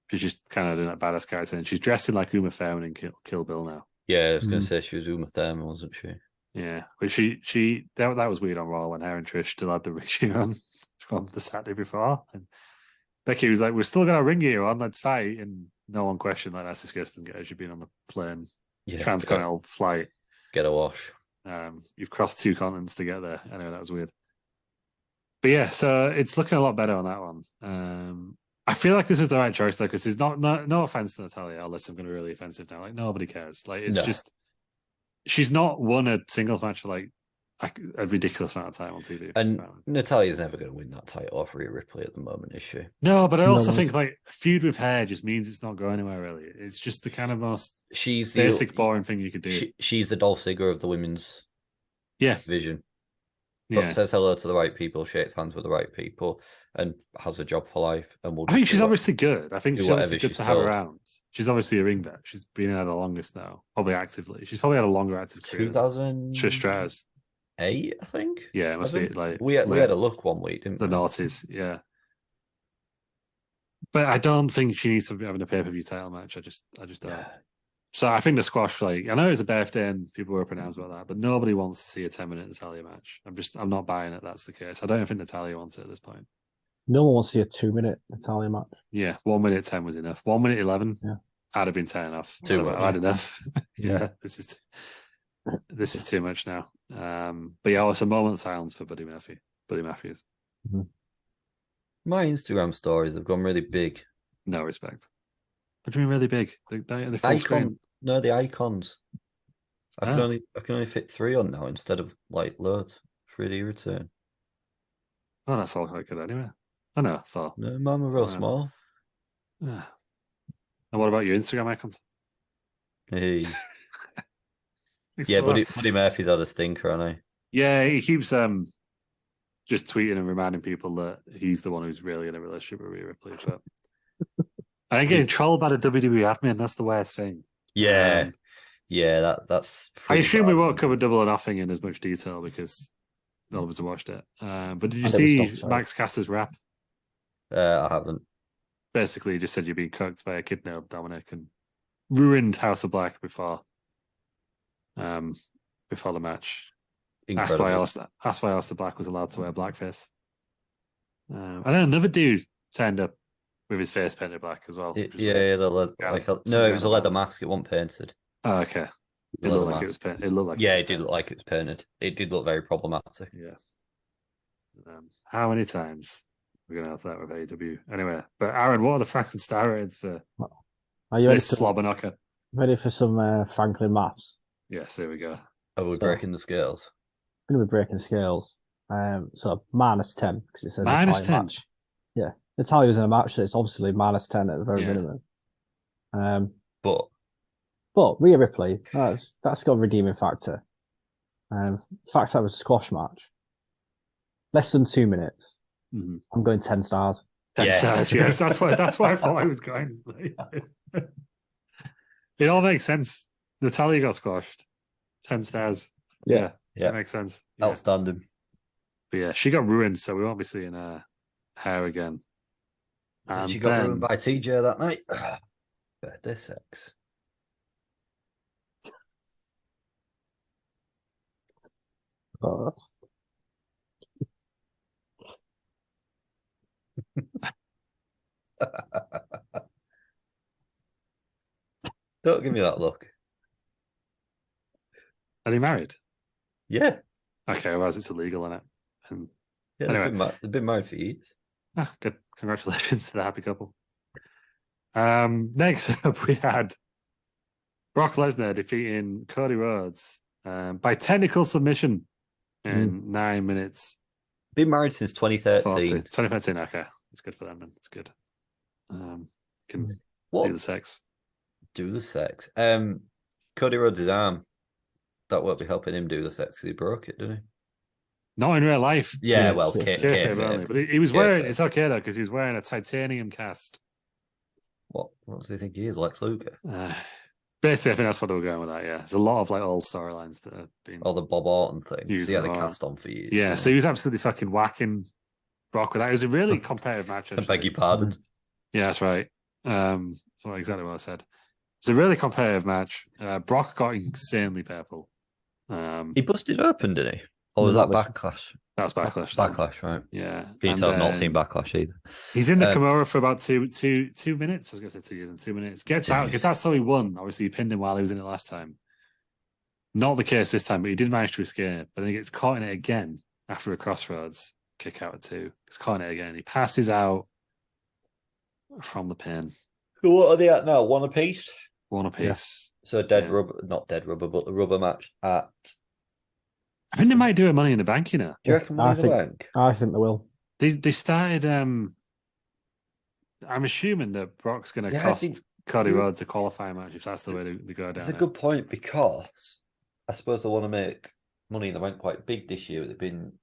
She's just kind of doing that badass character, and she's dressing like Uma Thurman in Kill Bill now. Yeah, I was going to say she was Uma Thurman, wasn't she? Yeah, but that was weird on Raw when her and Trish still had the ring gear on from the Saturday before, and Becky was like, "We're still got our ring gear on, let's fight," and no one questioned like that's disgusting. Guys, you've been on a plane, transcontinental flight, get a wash. You've crossed 2 continents to get there. Anyway, that was weird. But yeah, so it's looking a lot better on that one. I feel like this was the right choice though, because there's no offense to Natalia, unless I'm going to be really offensive now. Like nobody cares. Like it's just. She's not won a singles match for like a ridiculous amount of time on TV. And Natalia's never going to win that title off Rhea Ripley at the moment, is she? No, but I also think like a feud with her just means it's not going anywhere really. It's just the kind of most basic, boring thing you could do. She's the Dolph Ziggler of the women's division. Yeah. Says hello to the right people, shakes hands with the right people, and has a job for life. And I think she's obviously good. I think she's obviously good to have around. She's obviously a ring vet. She's been there the longest now, probably actively. She's probably had a longer active career. 2008, Stratus. I think. Yeah, it must be like we had a look one week, didn't we? The noughties, yeah. But I don't think she needs to be having a pay-per-view title match. I just don't. Yeah. So I think the squash, like I know it's a birthday and people were pronounced about that, but nobody wants to see a 10-minute Natalia match. I'm not buying it. That's the case. I don't think Natalia wants it at this point. No one wants to see a 2-minute Natalia match. Yeah, 1 minute 10 was enough. 1 minute 11, I'd have been 10 off. I'd have had enough. Yeah, this is. this is too much now. But yeah, it's a moment of silence for Buddy Matthews. Mm-hmm. My Instagram stories have gone really big. No respect. What do you mean really big? The full screen? No, the icons. I can only fit 3 on now instead of like loads. 3D return. Oh, that's all I could anyway. I know. So No, mine were real small. And what about your Instagram icons? Hey. Yeah, Buddy Murphy's had a stinker, hasn't he? Yeah, he keeps just tweeting and reminding people that he's the one who's really in a relationship with Rhea Ripley. But I think getting trolled by the WWE admin, that's the worst thing. Yeah. That's I assume we won't cover Double or Nothing in as much detail because none of us have watched it. But did you see Max Caster's rap? I haven't. Basically, he just said you're being cooked by a kid named Dominic and ruined House of Black before the match. Incredible. That's why Alistair Black was allowed to wear blackface. And then another dude turned up with his face painted black as well. It was a leather mask. It wasn't painted. Oh, okay. It looked like it was painted. It did look like it was painted. It did look very problematic. Yeah. How many times we're going to have that with AEW? Anyway, but Aaron, what are the Franklin star ratings for this slobber knocker? Ready for some Franklin maths? Yes, here we go. Are we breaking the scales? I'm going to be breaking scales. So -10 because it's an -10 Italian match. Yeah, Italia was in a match, so it's obviously -10 at the very minimum. But Rhea Ripley, that's got a redeeming factor. The fact that it was a squash match, less than 2 minutes. Mm-hmm. I'm going 10 stars. 10 stars, yes. That's why I thought I was going. It all makes sense. Natalia got squashed. 10 stars. Yeah. That makes sense. Yeah. Outstanding. But yeah, she got ruined, so we won't be seeing her again. And she got ruined by TJ that night. Birthday sex. Oh. Don't give me that look. Are they married? Yeah. Okay, otherwise it's illegal, isn't it? And anyway, they've been married for years. Good. Congratulations to the happy couple. Next up, we had Brock Lesnar defeating Cody Rhodes by technical submission in 9 minutes. Been married since 2013. 2013, okay. It's good for them, then. It's good. Can do the sex. Do the sex. Cody Rhodes' arm. That won't be helping him do the sex because he broke it, didn't he? Not in real life. Yeah, well, but he was wearing. It's okay though because he was wearing a titanium cast. What does he think he is, Lex Luger? Basically, I think that's what they were going with that. Yeah, there's a lot of like old storylines that have been. Oh, the Bob Orton thing. He had a cast on for years. Yeah, so he was absolutely fucking whacking Brock with that. It was a really competitive match. I beg your pardon. Yeah, that's right. That's exactly what I said. It's a really competitive match. Brock got insanely purple. He busted open, didn't he? Or was that Backlash? That was Backlash. Backlash, right? Yeah. I've not seen Backlash either. He's in the Kimura for about two minutes. I was going to say 2 years and 2 minutes. Gets out, so he won. Obviously, he pinned him while he was in it last time. Not the case this time, but he did manage to escape. But then he gets caught in it again after a crossroads kick out at 2. He's caught in it again. He passes out from the pin. So what are they at now? One apiece? One apiece. Yeah. So not dead rubber, but the rubber match at. I think they might do a Money in the Bank, you know. Do you reckon Money in the Bank? I think they will. They started. I'm assuming that Brock's going to cost Cody Rhodes a qualifying match if that's the way they go down. It's a good point because I suppose they want to make Money in the Bank quite big this year. They've been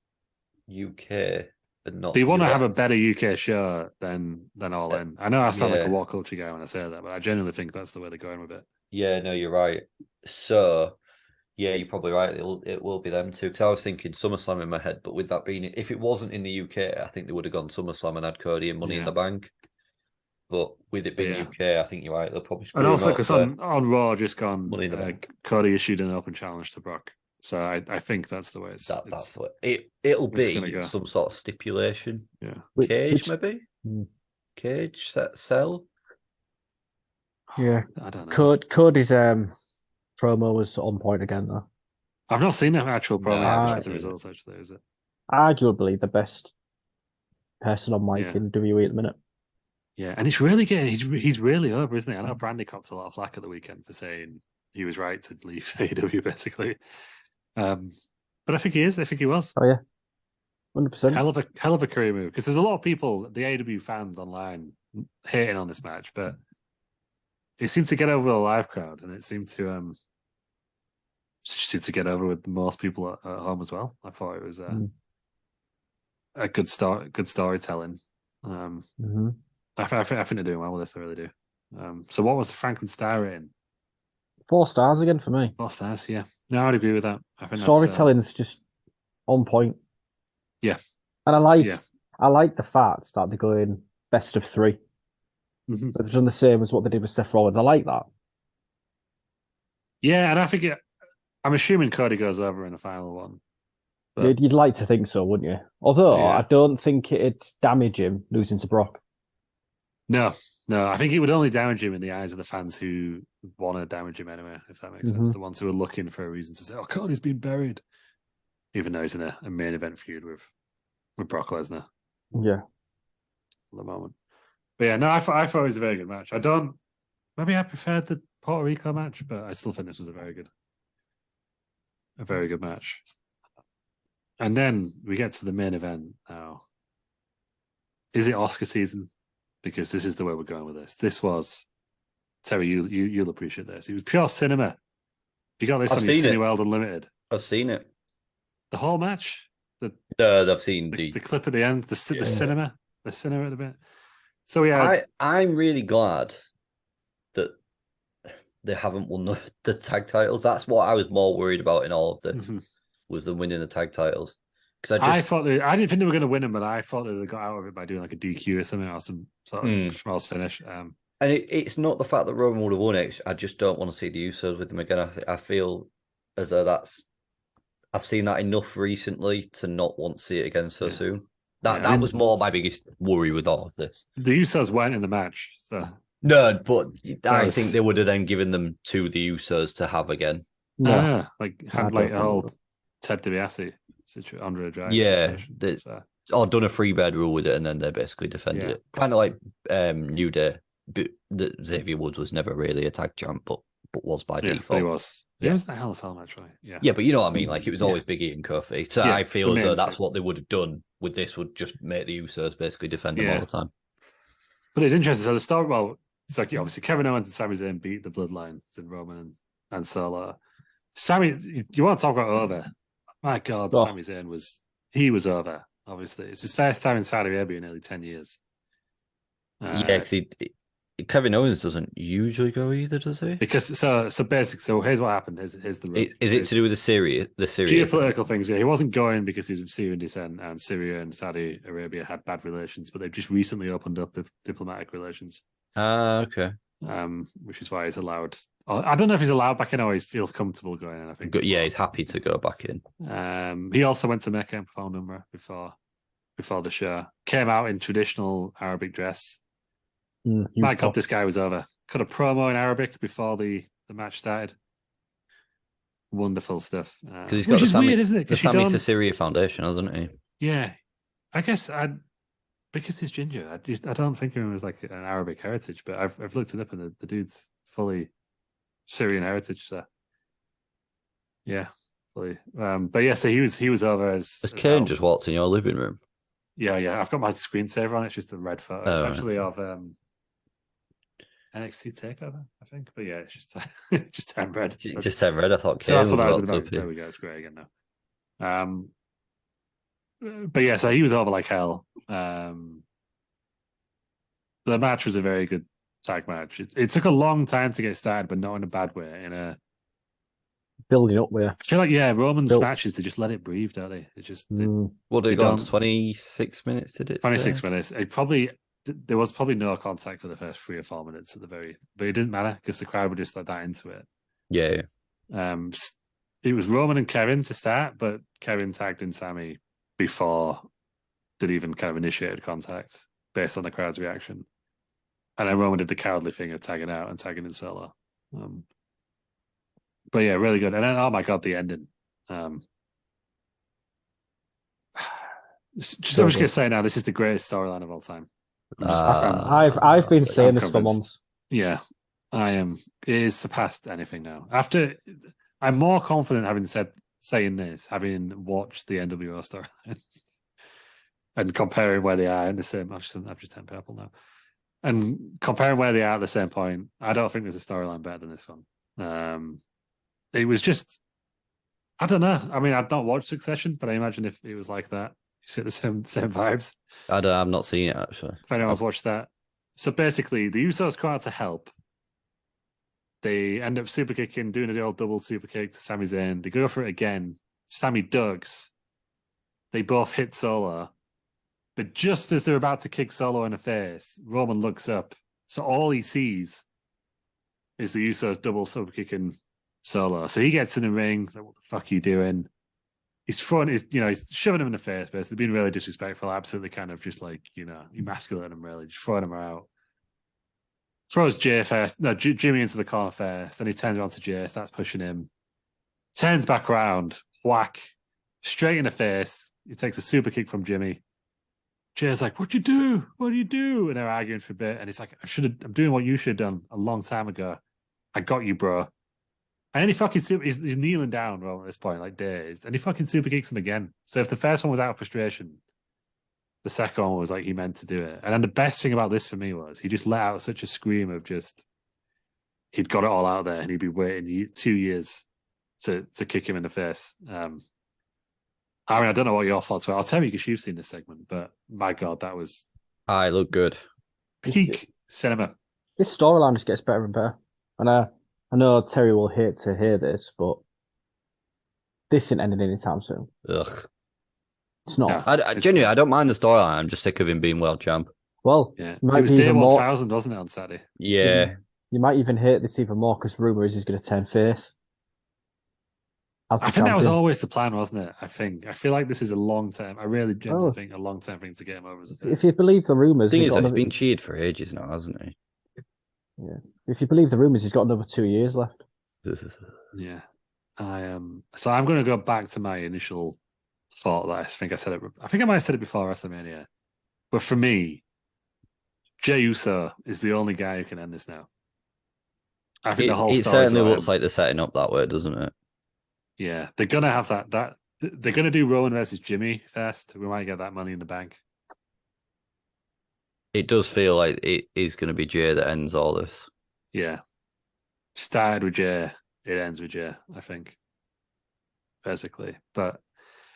UK and not. They want to have a better UK show than All In. I know I sound like a War Culture guy when I say that, but I genuinely think that's the way they're going with it. Yeah, no, you're right. So. Yeah, you're probably right. It will be them too. Because I was thinking SummerSlam in my head, but with that being, if it wasn't in the UK, I think they would have gone SummerSlam and had Cody and Money in the Bank. But with it being UK, I think you're right. They'll probably. And also because on Raw just gone, Cody issued an open challenge to Brock, so I think that's the way it's. That's what it'll be. Some sort of stipulation. Yeah, Cage maybe. Cage cell. Yeah, I don't know. Cody's promo was on point again, though. I've not seen an actual promo No, I've yet not with the seen it. results, actually, is it? Arguably the best person on mic Yeah. in WWE at the minute. Yeah, and it's really getting he's really over, isn't he? I know Brandy copped a lot of flack at the weekend for saying he was right to leave AEW, basically. But I think he is. I think he was. Oh yeah, 100%. Hell of a career move, because there's a lot of people, the AEW fans online, hating on this match, but it seemed to get over the live crowd, and it seemed to get over with most people at home as well. I thought it was a good storytelling. Mm-hmm. I think they're doing well with this. I really do. So what was the Franklin star rating? 4 stars again for me. 4 stars. Yeah, no, I'd agree with that. I think Storytelling's just on point. Yeah, and I like the fact that they're going best of 3. Mm-hmm. They've done the same as what they did with Seth Rollins. I like that. Yeah, and I think I'm assuming Cody goes over in the final one. But You'd like to think so, wouldn't you? Although I don't think it'd damage him losing to Brock. No, I think it would only damage him in the eyes of the fans who want to damage him anyway, if that makes sense. The ones who are looking for a reason to say, "Oh, Cody's been buried," even though he's in a main event feud with Brock Lesnar. Yeah, at the moment. But yeah, no, I thought it was a very good match. Maybe I preferred the Puerto Rico match, but I still think this was a very good match. And then we get to the main event now. Is it Oscar season? Because this is the way we're going with this. This was Terry. You'll appreciate this. It was pure cinema. You got this on your Cineworld Unlimited. I've seen it. The whole match. I've seen the clip at the end. The cinema. The cinema at the bit. So I'm really glad that they haven't won the tag titles. That's what I was more worried about in all of this, was them winning the tag titles. Because I didn't think they were going to win them, but I thought they got out of it by doing like a DQ or something, or some sort of schmaltz finish. And it's not the fact that Roman would have won it. I just don't want to see the Usos with them again. I feel as though I've seen that enough recently to not want to see it again so soon. That was more my biggest worry with all of this. The Usos weren't in the match, so no, but I think they would have then given them to the Usos to have again. No. Like old Ted DiBiase situation, Andre the Giant. Or done a 3-bed rule with it, and then they basically defended it. Kind of like New Day. But Xavier Woods was never really a tag champ, but was by default. But he was. It was the Hell in a Cell match, right? Yeah. Yeah, but you know what I mean. Like it was always Big E and Kofi. So I feel as though that's what they would have done with this. Would just make the Usos basically defend them all the time. But it's interesting. So the start, it's like obviously Kevin Owens and Sami Zayn beat the Bloodline, in Roman and Solo. Sami, you want to talk about over? My God, Sami Zayn was over. Obviously, it's his first time in Saudi Arabia in nearly 10 years. Because Kevin Owens doesn't usually go either, does he? Because so here's what happened. Here's the is it to do with the Syria geopolitical things? Yeah, he wasn't going because he's of Syrian descent, and Syria and Saudi Arabia had bad relations, but they've just recently opened up the diplomatic relations. Okay. Which is why he's allowed. I don't know if he's allowed back in or he feels comfortable going in. I think. He's happy to go back in. He also went to Mecca and performed Umrah before the show. Came out in traditional Arabic dress. My God, this guy was over. Cut a promo in Arabic before the match started. Wonderful stuff. Because he's got weird, isn't it? The Sami for Syria Foundation, hasn't he? Yeah, I guess because he's ginger. I don't think of him as like an Arabic heritage, but I've looked it up and the dude's fully Syrian heritage. So yeah, fully. But yeah, so he was over as Kane just walked in your living room. Yeah. I've got my screensaver on. It's just a red photo. It's actually of NXT Takeover, I think. But yeah, it's just 10 red. Just 10 red. I thought. So that's what I was about. There we go. It's great again now. But yeah, so he was over like hell. The match was a very good tag match. It took a long time to get started, but not in a bad way. Building up there. I feel like Roman's matches, they just let it breathe, don't they? It just they got 26 minutes, did it? 26 minutes. There was probably no contact for the first 3 or 4 minutes but it didn't matter because the crowd were just like that into it. Yeah. It was Roman and Kevin to start, but Kevin tagged in Sami before they'd even kind of initiated contact based on the crowd's reaction. And then Roman did the cowardly thing of tagging out and tagging in Solo. But yeah, really good. And then, oh my God, the ending. I'm just going to say now, this is the greatest storyline of all time. I've been saying this for months. Yeah, I am. It is surpassed anything now. I'm more confident saying this, having watched the NWO storyline and comparing where they are in the same. I've just turned purple now, and comparing where they are at the same point. I don't think there's a storyline better than this one. It was just, I don't know. I mean, I've not watched Succession, but I imagine if it was like that, you see the same vibes. I've not seen it actually. If anyone's watched that, so basically, the Usos come out to help. They end up super kicking, doing the old double super kick to Sami Zayn. They go for it again. Sami ducks. They both hit Solo. But just as they're about to kick Solo in the face, Roman looks up. So all he sees is the Usos double super kicking Solo. So he gets in the ring. Like, what the fuck are you doing? He's shoving him in the face, basically being really disrespectful, absolutely kind of just like, emasculating him, really, just throwing him out. Throws Jimmy into the corner first, then he turns around to Jay, starts pushing him, turns back around, whack, straight in the face. He takes a super kick from Jimmy. Jay's like, "What'd you do? What do you do?" And they're arguing for a bit, and he's like, I'm doing what you should have done a long time ago. I got you, bro. And then he's kneeling down at this point, like dazed, and he fucking super kicks him again. So if the first one was out of frustration, the second one was like he meant to do it. And then the best thing about this for me was he just let out such a scream of just he'd got it all out there and he'd be waiting 2 years to kick him in the face. I mean, I don't know what your thoughts were. I'll tell you because you've seen this segment, but my God, that was it looked good. Peak cinema. This storyline just gets better and better. And I know Terry will hate to hear this, but this isn't ending anytime soon. Ugh. It's not. I genuinely, I don't mind the storyline. I'm just sick of him being world champ. Well, yeah, it was day 1000, wasn't it, on Saturday? Yeah. You might even hate this even more because rumor is he's going to turn face. I think that was always the plan, wasn't it? I feel like this is a long term. I really genuinely think a long term thing to get him over as a face. If you believe the rumors, he's been cheered for ages now, hasn't he? Yeah. If you believe the rumors, he's got another 2 years left. Yeah. So I'm going to go back to my initial thought that I think I said it. I think I might have said it before WrestleMania, but for me, Jey Uso is the only guy who can end this now. I think the whole it certainly looks like they're setting up that way, doesn't it? Yeah, they're gonna have that. They're gonna do Rowan versus Jimmy first. We might get that Money in the Bank. It does feel like it is going to be Jay that ends all this. Yeah, started with Jay, it ends with Jay. I think, basically, but.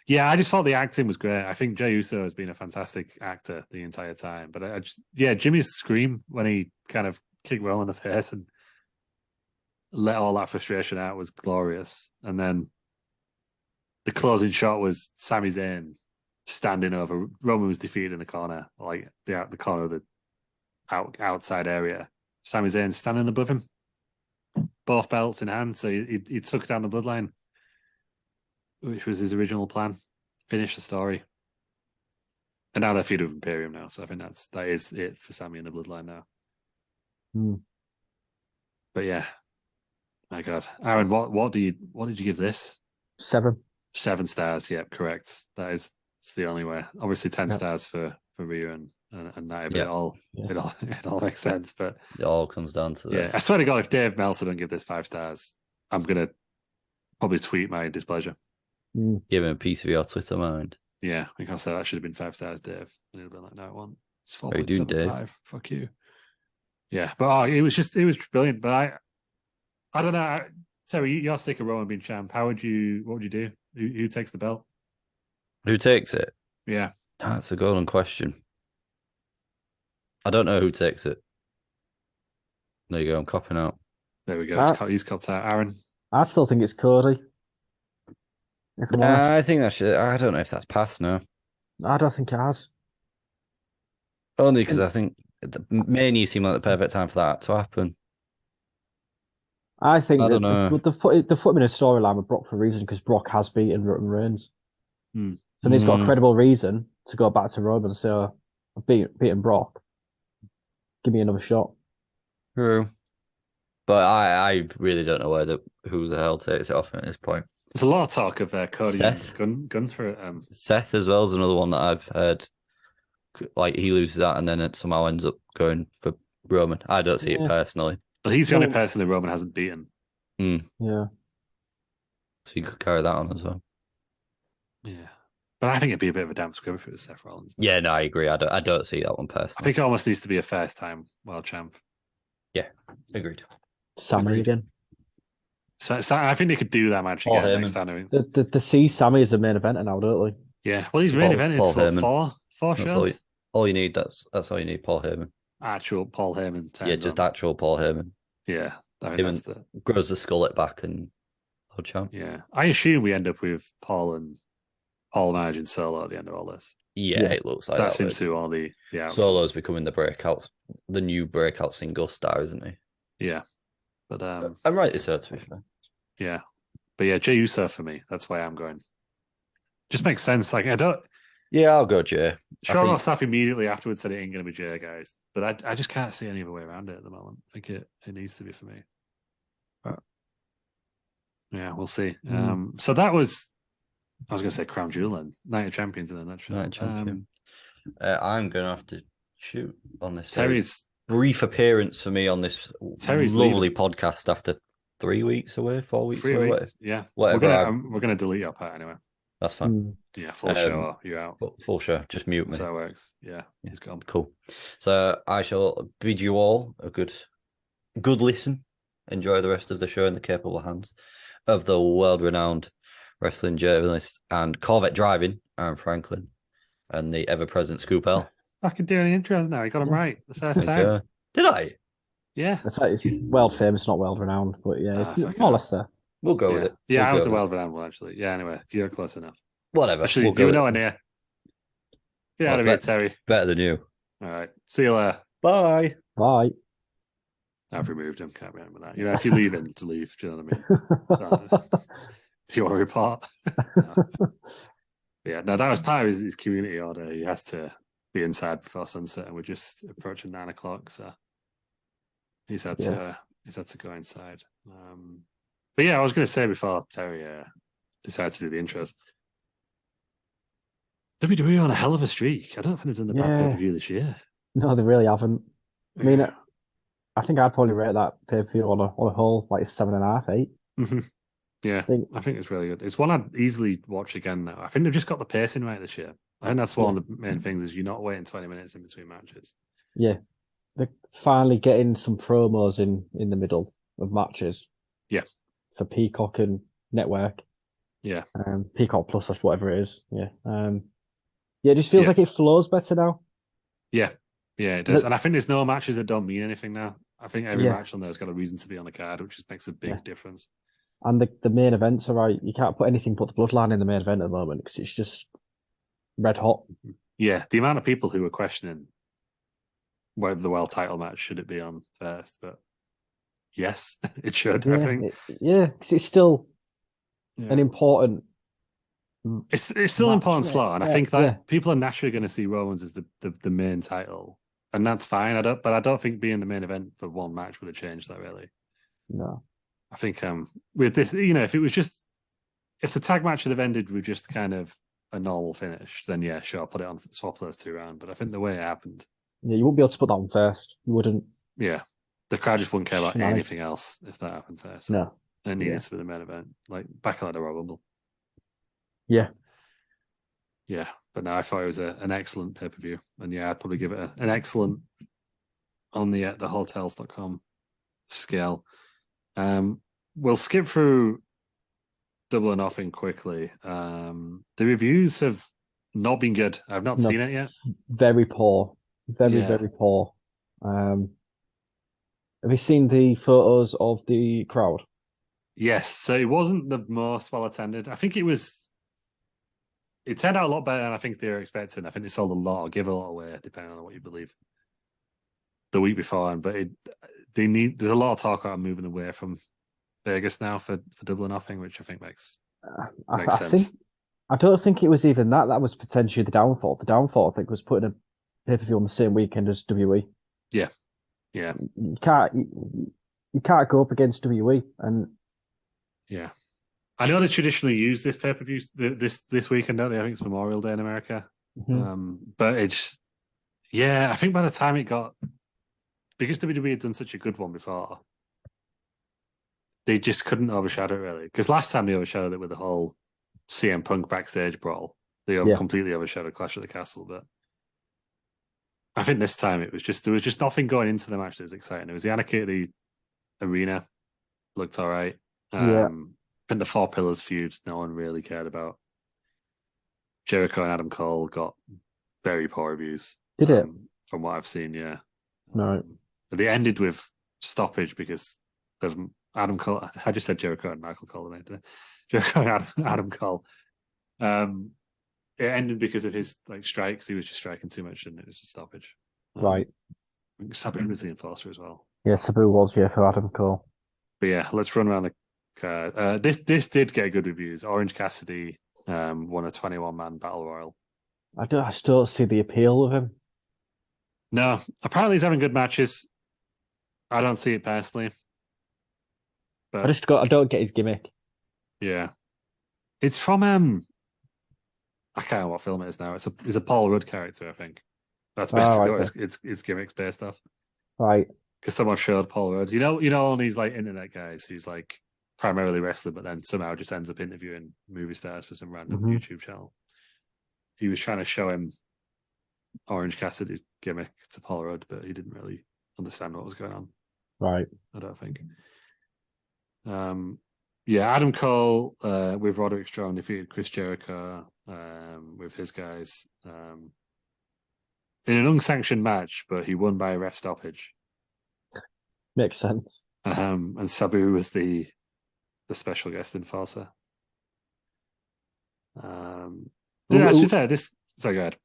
Yeah, I just thought the acting was great. I think Jey Uso has been a fantastic actor the entire time. But Jimmy's scream when he kind of kicked Roman in the face and let all that frustration out was glorious. And then the closing shot was Sami Zayn standing over. Roman was defeated in the corner, like the corner of the outside area. Sami Zayn standing above him, both belts in hand. So he took down the bloodline, which was his original plan. Finish the story. And now they're feud with Imperium now. So I think that is it for Sami and the bloodline now. But yeah. My God. Aaron, what did you give this? 7. 7 stars, yeah, correct. It's the only way. Obviously 10 stars for Rhea and Nia, but it all makes sense. But it all comes down to this. Yeah. I swear to God, if Dave Meltzer don't give this 5 stars, I'm gonna probably tweet my displeasure. Give him a piece of your Twitter mind. Yeah, I think I'll say that should have been 5 stars, Dave. And he'll be like, no, it won't. It's 4.75. Fuck you. Yeah, but it was brilliant. But I don't know. Terry, you're sick of Rowan being champ. What would you do? Who takes the belt? Who takes it? Yeah. That's a golden question. I don't know who takes it. There you go. I'm copping out. There we go. He's copped out. Aaron? I still think it's Cody. I think that should. I don't know if that's passed now. I don't think it has. Only because I think Mania seemed like the perfect time for that to happen. I think I don't know. They put him in a storyline with Brock for a reason because Brock has beaten Roman Reigns. So he's got a credible reason to go back to Roman and say, "Oh, I've beaten Brock. Give me another shot." True. But I really don't know who the hell takes it off at this point. There's a lot of talk of Cody Seth. and Gunther. Seth as well is another one that I've heard. Like he loses that and then it somehow ends up going for Roman. I don't see it personally. Well, he's the only person that Roman hasn't beaten. Yeah. So you could carry that on as well. Yeah. But I think it'd be a bit of a damn squib if it was Seth Rollins. Yeah, no, I agree. I don't see that one personally. I think it almost needs to be a first-time world champ. Yeah, agreed. Sammy again. So I think they could do that match again next time. The see Sammy as a main eventer now, don't they? Yeah, well, he's main evented for four shows. All you need. That's all you need. Paul Heyman. Actual Paul Heyman. Yeah, just actual Paul Heyman. Yeah, I mean, that's grows the skullet back and world champ. Yeah, I assume we end up with Paul managing Solo at the end of all this. Yeah, it looks like that seems to all the Solo's becoming the new breakout single star, isn't he? Yeah, but I'm rightly so, to be fair. Yeah, but yeah, Jey Uso for me. That's why I'm going. Just makes sense. Like I don't. Yeah, I'll go Jey. Sure, staff immediately afterwards said it ain't going to be Jey, guys. But I just can't see any other way around it at the moment. I think it needs to be for me. But yeah, we'll see. So that was. I was going to say Crown Jewel and Night of Champions in a nutshell. Night of Champions. I'm going to have to shoot on this. Terry's brief appearance for me on this lovely podcast after 3 weeks away, 4 weeks away. 3 weeks. Yeah, whatever. We're going to delete your part anyway. That's fine. Yeah, full show. You're out. Full show. Just mute me. So that works. Yeah, he's gone. Cool. So I shall bid you all a good listen. Enjoy the rest of the show in the capable hands of the world-renowned wrestling journalist and Corvette driving, Aaron Franklin, and the ever-present Scoop L. I can do any intros now. You got him right the first time. Did I? Yeah. It's world famous, not world renowned, but yeah, more or less there. We'll go with it. Yeah, I was the world renowned one actually. Yeah, anyway, you're close enough. Whatever. Actually, you were nowhere near. Get out of here, Terry. Better than you. All right. See you later. Bye. Bye. I've removed him. Can't remember that. If you leave in to leave, do you know what I mean? Do you want to report? No. Yeah, no, that was part of his community order. He has to be inside before sunset, and we're just approaching 9 o'clock, so he's had to go inside. But yeah, I was going to say before Terry decided to do the intros, WWE on a hell of a streak. I don't think they've done the bad pay-per-view this year. No, they really haven't. I mean, I think I'd probably rate that pay-per-view on a whole like 7.5, 8. Mm-hmm. Yeah, I think it's really good. It's one I'd easily watch again now. I think they've just got the pacing right this year. I think that's one of the main things is you're not waiting 20 minutes in between matches. Yeah, they're finally getting some promos in the middle of matches. Yeah, for Peacock and Network. Yeah, Peacock Plus, that's whatever it is. Yeah, it just feels like it flows better now. Yeah, it does. And I think there's no matches that don't mean anything now. I think every match on there's got a reason to be on the card, which just makes a big difference. And the main events are right. You can't put anything but the Bloodline in the main event at the moment because it's just red hot. Yeah, the amount of people who were questioning whether the world title match should it be on first, but yes, it should. I think. Because it's still an important. It's still an important slot, and I think that people are naturally going to see Roman's as the main title, and that's fine. But I don't think being the main event for one match would have changed that really. No. I think with this, if it was just if the tag match had have ended with just kind of a normal finish, then yeah, sure, put it on, swap those two around. But I think the way it happened, you wouldn't be able to put that on first. You wouldn't. Yeah, the crowd just wouldn't care about anything else if that happened first. No, it needed to be the main event, like back like the Royal Rumble. Yeah, but no, I thought it was an excellent pay per view, and yeah, I'd probably give it an excellent on the hotels.com scale. We'll skip through Double or Nothing quickly. The reviews have not been good. I've not seen it yet. Very poor. Very poor. Have you seen the photos of the crowd? Yes. So it wasn't the most well attended. I think it turned out a lot better than I think they were expecting. I think they sold a lot or give a lot away, depending on what you believe. The week before, but there's a lot of talk about moving away from Vegas now for Double or Nothing, which I think makes sense. I don't think it was even that. That was potentially the downfall. The downfall, I think, was putting a pay-per-view on the same weekend as WWE. Yeah. You can't go up against WWE, and I know they traditionally use this pay-per-view this weekend, don't they? I think it's Memorial Day in America. But it's, I think by the time it got, because WWE had done such a good one before, they just couldn't overshadow it really. Because last time they overshadowed it with the whole CM Punk backstage brawl, they completely overshadowed Clash at the Castle. But I think this time it was just, there was just nothing going into the match that was exciting. It was the Anarchy at the Arena, looked all right. I think the Four Pillars feud, no one really cared about. Jericho and Adam Cole got very poor reviews. Did it? From what I've seen, yeah. Right. They ended with stoppage because of Adam Cole. I just said Jericho and Michael Cole. Jericho and Adam Cole. It ended because of his strikes. He was just striking too much, and it was a stoppage. Right. Sabu was the enforcer as well. Yeah, Sabu was for Adam Cole. But yeah, let's run around the card. This did get good reviews. Orange Cassidy won a 21-man battle royal. I still don't see the appeal of him. No, apparently he's having good matches. I don't see it personally. But I don't get his gimmick. Yeah, it's from I can't know what film it is now. It's a Paul Rudd character, I think. That's basically what its gimmicks based off. Right. Because someone showed Paul Rudd. You know, all these internet guys who's primarily wrestler, but then somehow just ends up interviewing movie stars for some random YouTube channel. He was trying to show him Orange Cassidy's gimmick to Paul Rudd, but he didn't really understand what was going on. Right. I don't think. Adam Cole with Roderick Strong defeated Chris Jericho with his guys in an unsanctioned match, but he won by a ref stoppage. Makes sense. And Sabu was the special guest enforcer. Actually, fair. So go ahead.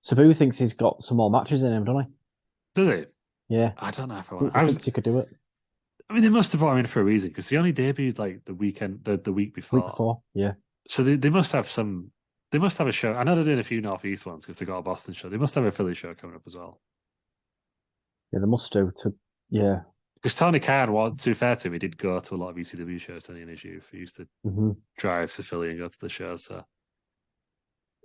Sabu thinks he's got some more matches in him, doesn't he? Does he? Yeah. I don't know if I think he could do it. I mean, they must have brought him in for a reason because he only debuted the week before. Week before, yeah. So they must have some. They must have a show. I know they're doing a few Northeast ones because they got a Boston show. They must have a Philly show coming up as well. Yeah, they must do. Because Tony Khan, to be fair to him, he did go to a lot of ECW shows in his youth. He used to drive to Philly and go to the shows. So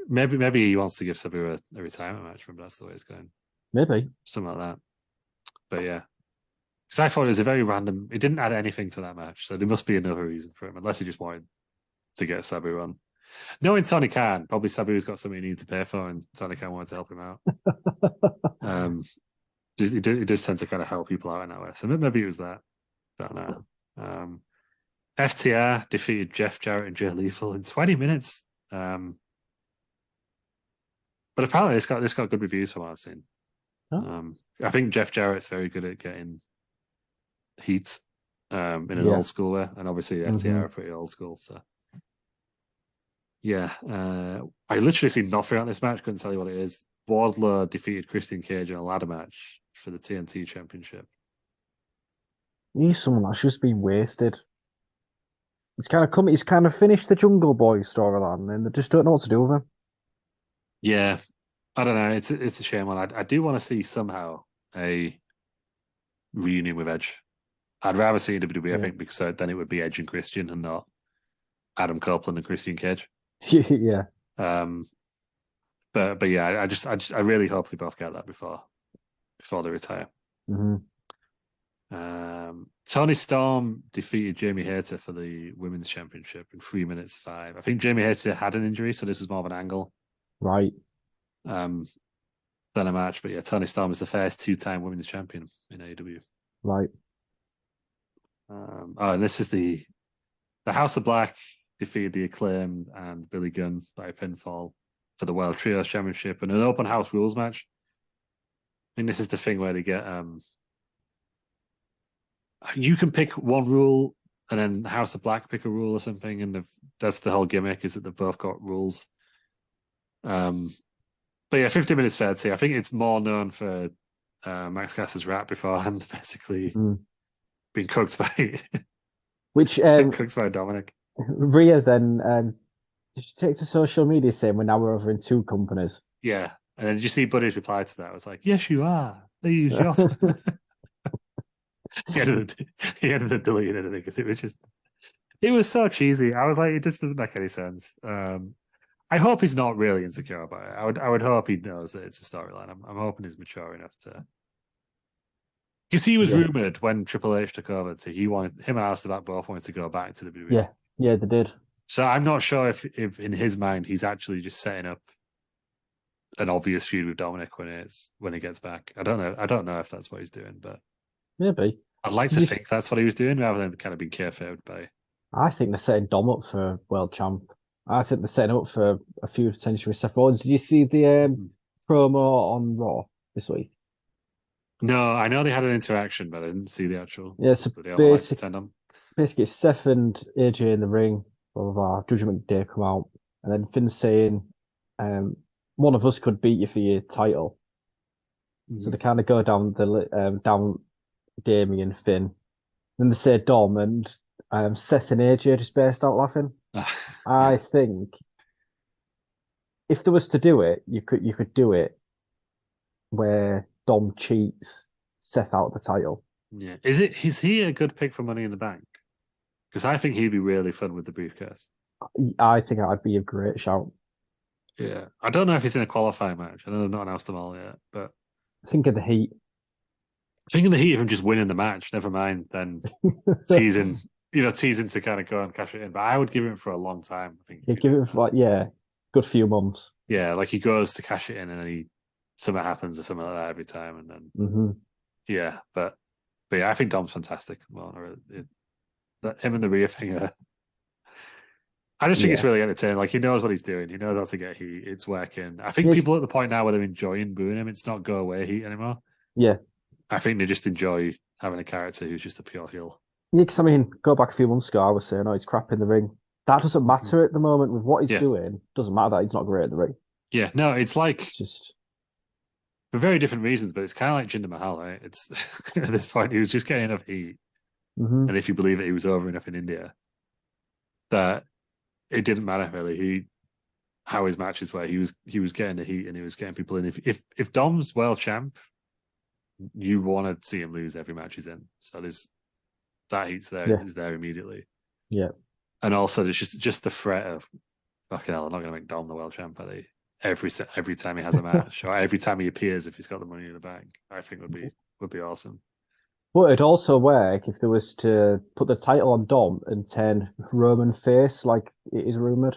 maybe he wants to give Sabu a retirement match. Maybe that's the way it's going. Maybe something like that. But yeah. Because I thought it was a very random. It didn't add anything to that match, so there must be another reason for him, unless he just wanted to get Sabu on. Knowing Tony Khan, probably Sabu's got something he needs to pay for, and Tony Khan wanted to help him out. He does tend to kind of help people out in that way, so maybe it was that. Don't know. FTR defeated Jeff Jarrett and Jay Lethal in 20 minutes. But apparently, this got good reviews from what I've seen. Oh. I think Jeff Jarrett's very good at getting heat in an old school way, and obviously FTR are pretty old school. So I literally seen nothing on this match. Couldn't tell you what it is. Wardlow defeated Christian Cage in a ladder match for the TNT Championship. He's someone that's just been wasted. He's kind of finished the Jungle Boy storyline, and they just don't know what to do with him. Yeah, I don't know. It's a shame. I do want to see somehow a reunion with Edge. I'd rather see WWE, I think, because then it would be Edge and Christian and not Adam Copeland and Christian Cage. Yeah. But yeah, I really hope they both get that before they retire. Tony Storm defeated Jamie Hayter for the Women's Championship in 3 minutes 5. I think Jamie Hayter had an injury, so this was more of an angle. Right. Than a match. But yeah, Tony Storm is the first 2-time Women's Champion in AEW. Right. And this is the House of Black defeated the Acclaimed and Billy Gunn by pinfall for the World Trios Championship in an open house rules match. I think this is the thing where they get you can pick one rule and then House of Black pick a rule or something, and that's the whole gimmick, is that they've both got rules. But yeah, 50 minutes fair tea. I think it's more known for Max Caster's rap beforehand, basically being cooked by cooked by Dominic. Rhea then did you take to social media saying we're now over in 2 companies? Yeah. And then did you see Buddy's reply to that? It was like, yes, you are. They use yacht. He ended up deleting it because it was just It was so cheesy. I was like, it just doesn't make any sense. I hope he's not really insecure about it. I would hope he knows that it's a storyline. I'm hoping he's mature enough to. Because he was rumored when Triple H took over to him and Alistair both wanted to go back to the WWE. Yeah, they did. So I'm not sure if in his mind he's actually just setting up an obvious feud with Dominic when he gets back. I don't know if that's what he's doing, but maybe. I'd like to think that's what he was doing rather than kind of being kayfabed by. I think they're setting Dom up for world champ. I think they're setting up for a few potential Seth Rollins. Did you see the promo on Raw this week? No, I know they had an interaction, but I didn't see the actual. Yeah, so basically it's Seth and AJ in the ring. Blah, blah, blah. Judgment Day come out, and then Finn saying, "One of us could beat you for your title." So they kind of go down down Damien, Finn. Then they say Dom, and Seth and AJ just burst out laughing. I think if there was to do it, you could do it where Dom cheats Seth out of the title. Yeah, is he a good pick for Money in the Bank? Because I think he'd be really fun with the briefcase. I think that'd be a great shout. Yeah, I don't know if he's in a qualifying match. I know they've not announced them all yet, but think of the heat. Think of the heat of him just winning the match. Never mind then teasing to kind of go and cash it in. But I would give him for a long time. I think give it for good few months. Yeah, like he goes to cash it in and then something happens or something like that every time, and then yeah, but yeah, I think Dom's fantastic. Well, him and the Rhea thing. I just think it's really entertaining. Like he knows what he's doing. He knows how to get heat. It's working. I think people at the point now where they're enjoying booing him. It's not go away heat anymore. Yeah, I think they just enjoy having a character who's just a pure heel. Yeah, because I mean, go back a few months ago, I was saying, "Oh, he's crap in the ring." That doesn't matter at the moment with what he's doing. Doesn't matter that he's not great in the ring. Yeah, no, it's just for very different reasons, but it's kind of like Jinder Mahal, right? It's at this point he was just getting enough heat, and if you believe it, he was over enough in India that it didn't matter really how his matches were. He was getting the heat and he was getting people in. If Dom's world champ, you want to see him lose every match he's in. So that heat's there. It's there immediately. Yeah. And also there's just the threat of fucking hell, I'm not going to make Dom the world champ, are they? Every time he has a match or every time he appears, if he's got the money in the bank, I think would be awesome. But it'd also work if there was to put the title on Dom and turn Roman face, like it is rumored.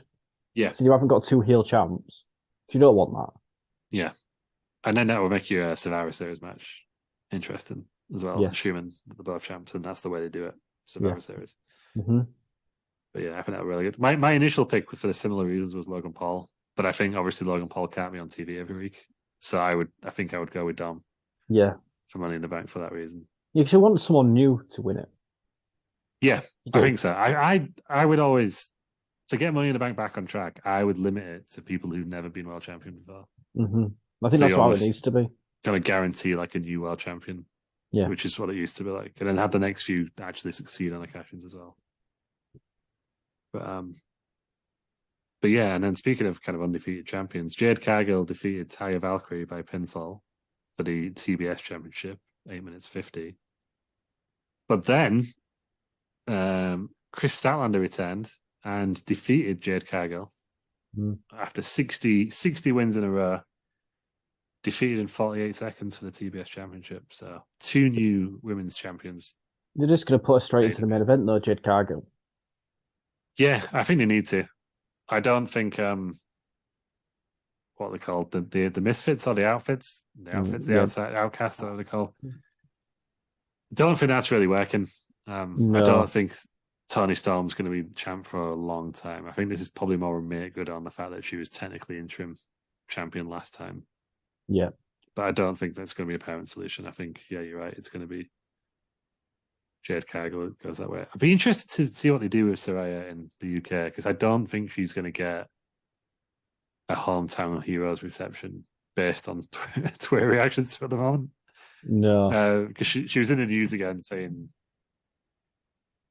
Yeah. So you haven't got two heel champs. You don't want that. Yeah. And then that would make your Survivor Series match interesting as well, assuming they're both champs, and that's the way they do it. Survivor Series. But yeah, I think that really good. My initial pick for the similar reasons was Logan Paul, but I think obviously Logan Paul can't be on TV every week, so I think I would go with Dom. Yeah, for Money in the Bank for that reason. Yeah, because you want someone new to win it. Yeah, I think so. I would always, to get Money in the Bank back on track, I would limit it to people who've never been world champion before. I think that's what it needs to be. Kind of guarantee like a new world champion. Yeah, which is what it used to be like, and then have the next few actually succeed on the cash-ins as well. But yeah, and then speaking of kind of undefeated champions, Jade Cargill defeated Taya Valkyrie by pinfall for the TBS Championship, 8 minutes 50. But then Chris Statlander returned and defeated Jade Cargill after 60 wins in a row. Defeated in 48 seconds for the TBS Championship. So 2 new women's champions. They're just going to put her straight into the main event, though, Jade Cargill. Yeah, I think they need to. I don't think what they called the misfits or the outfits, the outside outcasts, whatever they call. Don't think that's really working. No. I don't think Toni Storm's going to be champ for a long time. I think this is probably more a make good on the fact that she was technically interim champion last time. Yeah. But I don't think that's going to be a permanent solution. I think, you're right. It's going to be Jade Cargill goes that way. I'd be interested to see what they do with Saraya in the UK, because I don't think she's going to get a hometown heroes reception based on Twitter reactions at the moment. No. Because she was in the news again saying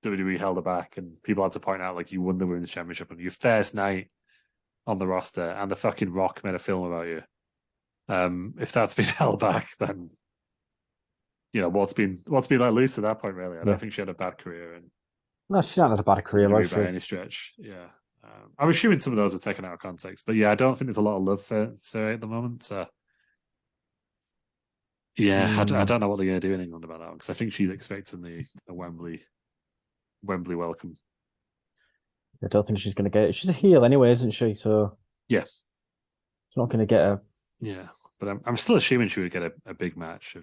WWE held her back, and people had to point out, like, you won the Women's Championship on your first night on the roster, and the fucking Rock made a film about you. If that's been held back, then what's been let loose at that point, really. I don't think she had a bad career, and No, she's not had a bad career, has by she? any stretch. Yeah. I'm assuming some of those were taken out of context, but yeah, I don't think there's a lot of love for Sarah at the moment. So yeah, I don't know what they're going to do in England about that because I think she's expecting the Wembley welcome. I don't think she's going to get it. She's a heel anyway, isn't she? So yeah, she's not going to get a. Yeah, but I'm still assuming she would get a big match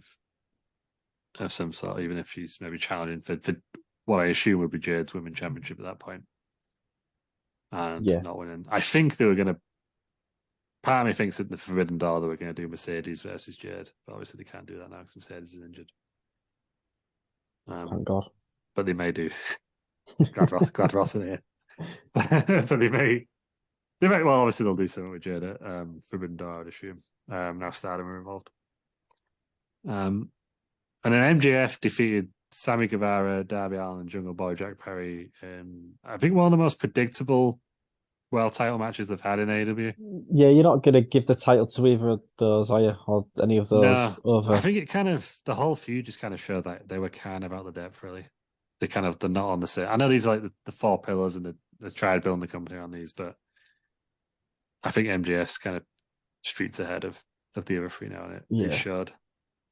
of some sort, even if she's maybe challenging for what I assume would be Jade's Women's Championship at that point, and not winning. I think they were going to. Part of me thinks that the Forbidden Door they were going to do Mercedes versus Jade, but obviously they can't do that now because Mercedes is injured. Thank God. But they may do. glad Ross in here. But they may. Well, obviously they'll do something with Jade at Forbidden Door, I'd assume. Now Stardom are involved. And then MJF defeated Sammy Guevara, Darby Allin, and Jungle Boy Jack Perry in I think one of the most predictable world title matches they've had in AEW. Yeah, you're not going to give the title to either of those, are you? Or any of those over? I think it kind of the whole feud just kind of showed that they were kind of out the depth, really. They're not on the same. I know these are like the four pillars and they've tried building the company on these, but I think MJF's kind of streets ahead of the other three now, and it showed.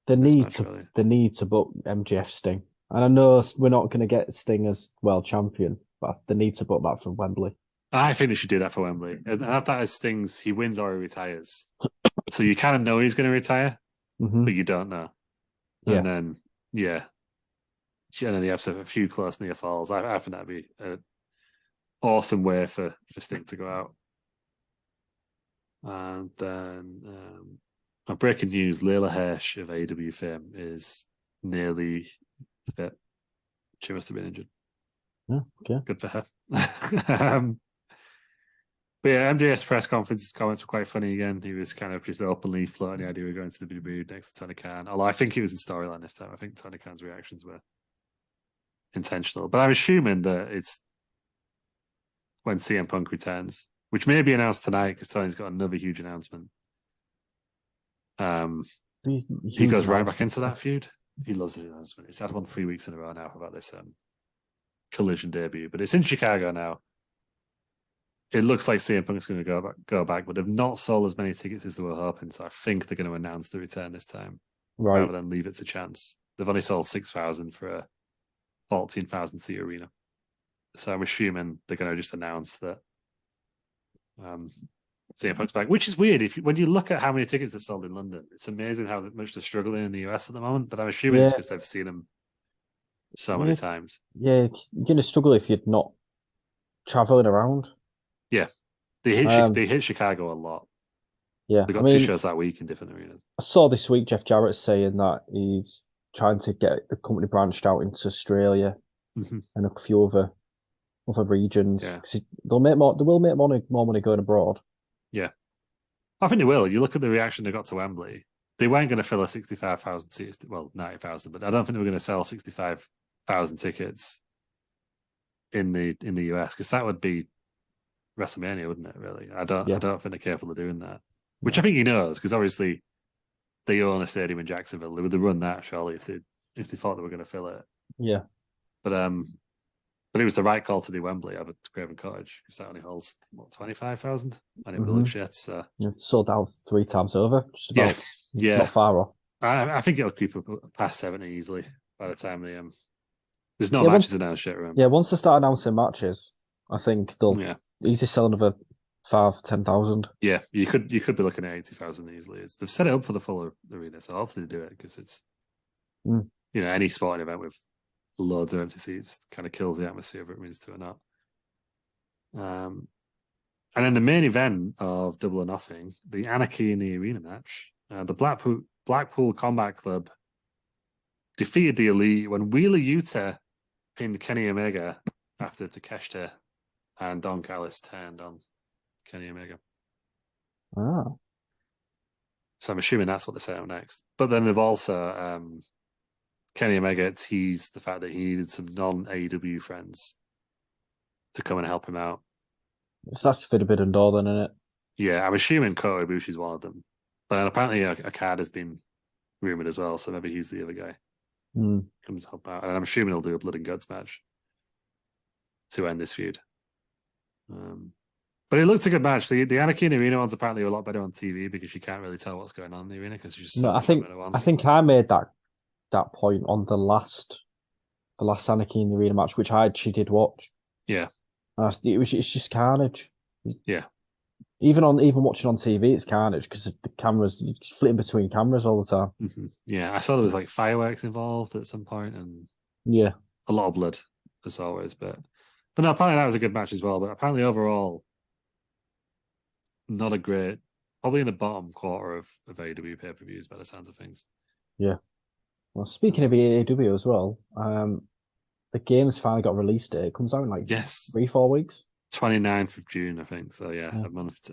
They need to book MJF Sting. And I know we're not going to get Sting as world champion, but they need to book that for Wembley. I think they should do that for Wembley. And have that as Sting's, he wins or he retires. So you kind of know he's going to retire, but you don't know. And then, and then he has a few close near falls. I think that'd be an awesome way for Sting to go out. And then, breaking news, Layla Hirsch of AEW fame is nearly fit. She must have been injured. Yeah, okay. Good for her. But yeah, MJF's press conference comments were quite funny again. He was kind of just openly floating the idea of going to the WWE next to Tony Khan. Although I think he was in storyline this time. I think Tony Khan's reactions were intentional. But I'm assuming that it's when CM Punk returns, which may be announced tonight because Tony's got another huge announcement. He goes right back into that feud. He loves the announcement. He's had one 3 weeks in a row now about this Collision debut, but it's in Chicago now. It looks like CM Punk's going to go back, but they've not sold as many tickets as they were hoping, so I think they're going to announce the return this time, rather than leave it to chance. They've only sold 6,000 for a 14,000 seat arena, so I'm assuming they're going to just announce that CM Punk's back, which is weird. When you look at how many tickets they've sold in London, it's amazing how much they're struggling in the US at the moment. But I'm assuming it's because they've seen him so many times. Yeah, you're going to struggle if you're not traveling around. Yeah, they hit Chicago a lot. Yeah, they got 2 shows that week in different arenas. I saw this week Jeff Jarrett saying that he's trying to get the company branched out into Australia and a few other regions. Because they'll make more. They will make more money going abroad. Yeah, I think they will. You look at the reaction they got to Wembley. They weren't going to fill a 65,000 seats. Well, 90,000, but I don't think they were going to sell 65,000 tickets in the US because that would be WrestleMania, wouldn't it? Really, I don't think they're capable of doing that. Which I think he knows because obviously they own a stadium in Jacksonville. They would have run that surely if they thought they were going to fill it. Yeah, but it was the right call to do Wembley over to Craven Cottage because that only holds 25,000, and it would look shit. So sold out 3 times over. Just about, not far off. I think it'll creep up past 70 easily by the time there's no matches announced yet. Remember? Yeah, once they start announcing matches, I think they'll easily sell another 5,000-10,000. Yeah, you could be looking at 80,000 easily. They've set it up for the full arena, so hopefully they do it because it's any sporting event with loads of empty seats kind of kills the atmosphere if it means to or not. And then the main event of Double or Nothing, the Anarchy in the Arena match, the Blackpool Combat Club defeated the Elite when Wheeler Yuta pinned Kenny Omega after Takeshita and Don Callis turned on Kenny Omega. Oh. So I'm assuming that's what they're setting up next. But then they've also Kenny Omega teased the fact that he needed some non-AEW friends to come and help him out. So that's Forbidden Door then, isn't it? Yeah, I'm assuming Kota Ibushi's one of them. But apparently a card has been rumoured as well, so maybe he's the other guy. Comes to help out. And I'm assuming he'll do a Blood and Guts match. to end this feud. But it looked a good match. The Anarchy in the Arena one's apparently a lot better on TV because you can't really tell what's going on in the arena because there's just so I think I made that point on the last Anarchy in the Arena match, which I actually did watch. Yeah, it's just carnage. Yeah, even watching on TV, it's carnage because the cameras you're just flitting between cameras all the time. Mm-hmm. Yeah, I saw there was like fireworks involved at some point and yeah, a lot of blood as always. But no, apparently that was a good match as well. But apparently overall, not a great, probably in the bottom quarter of AEW pay-per-views by the sounds of things. Yeah. Well, speaking of AEW as well, the game's finally got released date. It comes out in like 3-4 weeks. 29th of June, I think. So yeah, a month,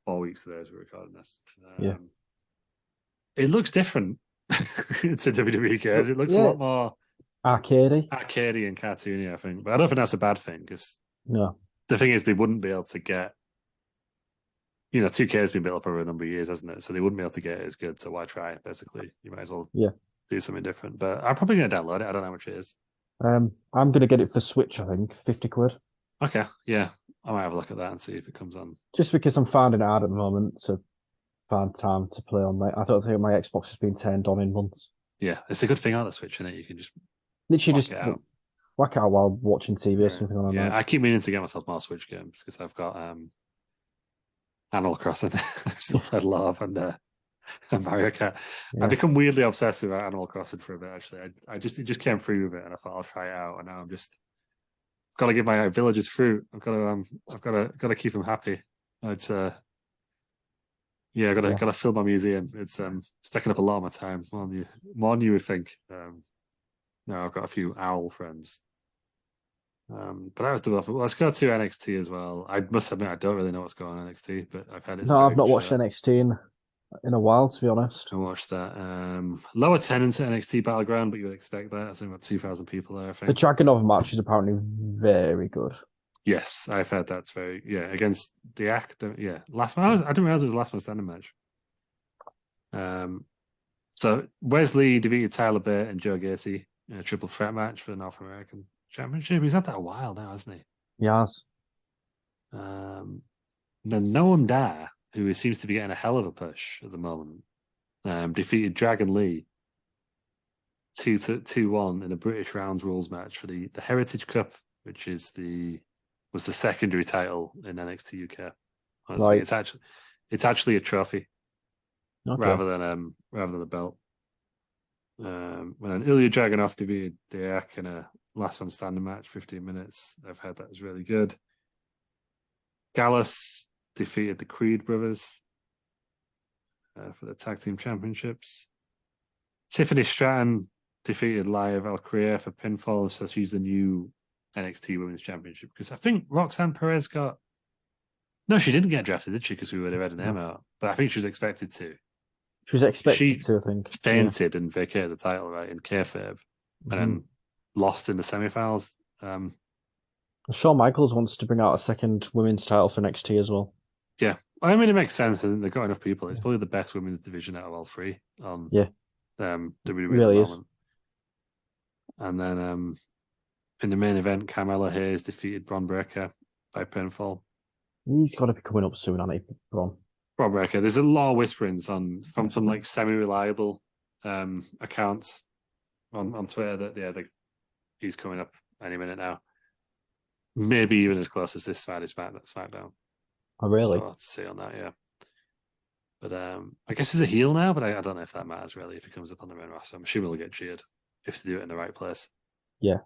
4 weeks today as we're recording this. It looks different to WWE games. It looks a lot more arcadey and cartoony, I think. But I don't think that's a bad thing because the thing is they wouldn't be able to get. 2K has been built up over a number of years, hasn't it? So they wouldn't be able to get it as good. So why try it? Basically, you might as well do something different. But I'm probably going to download it. I don't know how much it is. I'm going to get it for Switch. I think £50. Okay, yeah, I might have a look at that and see if it comes on. Just because I'm finding it hard at the moment to find time to play on. I don't think my Xbox has been turned on in months. Yeah, it's a good thing on the Switch, isn't it? You can just literally just whack out while watching TV or something on. Yeah, I keep meaning to get myself more Switch games because I've got Animal Crossing. I've still played a lot of and Mario Kart. Yeah. I've become weirdly obsessed with Animal Crossing for a bit. Actually, it just came through with it, and I thought I'll try it out. And now I'm just got to give my villagers fruit. I've got to keep them happy. It's I've got to fill my museum. It's taking up a lot of my time, more than you would think. Now I've got a few owl friends. But I was developing. Well, let's go to NXT as well. I must admit I don't really know what's going on NXT, but I've had it. No, I've not watched NXT in a while, to be honest. I watched that. Low attendance at NXT Battleground, but you would expect that. I think about 2,000 people there. I think the Dragunov match is apparently very good. Yes, I've heard that's very against the act. Yeah, last one. I didn't realize it was the last one standing match. So Wesley defeated Tyler Bate and Joe Gacy in a triple threat match for the North American Championship. He's had that a while now, hasn't he? Yes. Then Noam Dar, who seems to be getting a hell of a push at the moment, defeated Dragon Lee 2-1 in a British Rounds Rules match for the Heritage Cup, which was the secondary title in NXT UK. Right. It's actually a trophy rather than a belt. When Ilya Dragunov defeated Diak in a last one standing match, 15 minutes. I've heard that was really good. Gallus defeated the Creed brothers for the tag team championships. Tiffany Stratton defeated Lia Valkyria for pinfall, so she's the new NXT Women's Championship. Because I think Roxanne Perez no, she didn't get drafted, did she? Because we would have read a name out. But I think she was expected to. She was expected to, I think. Fainted and vacated the title, right, in kayfabe. And then lost in the semifinals. Shawn Michaels wants to bring out a second women's title for NXT as well. Yeah. I mean, it makes sense. I think they've got enough people. It's probably the best women's division out of all three on WWE. Really is. And then in the main event, Carmelo Hayes defeated Bron Breakker by pinfall. He's got to be coming up soon, hasn't he, Bron? Bron Breakker. There's a lot of whisperings from some like semi-reliable accounts on Twitter that he's coming up any minute now. Maybe even as close as this Friday SmackDown. Oh, really? So I'll have to see on that, yeah. But I guess he's a heel now, but I don't know if that matters really if he comes up on the main roster. I'm sure he'll get cheered if they do it in the right place. Yeah.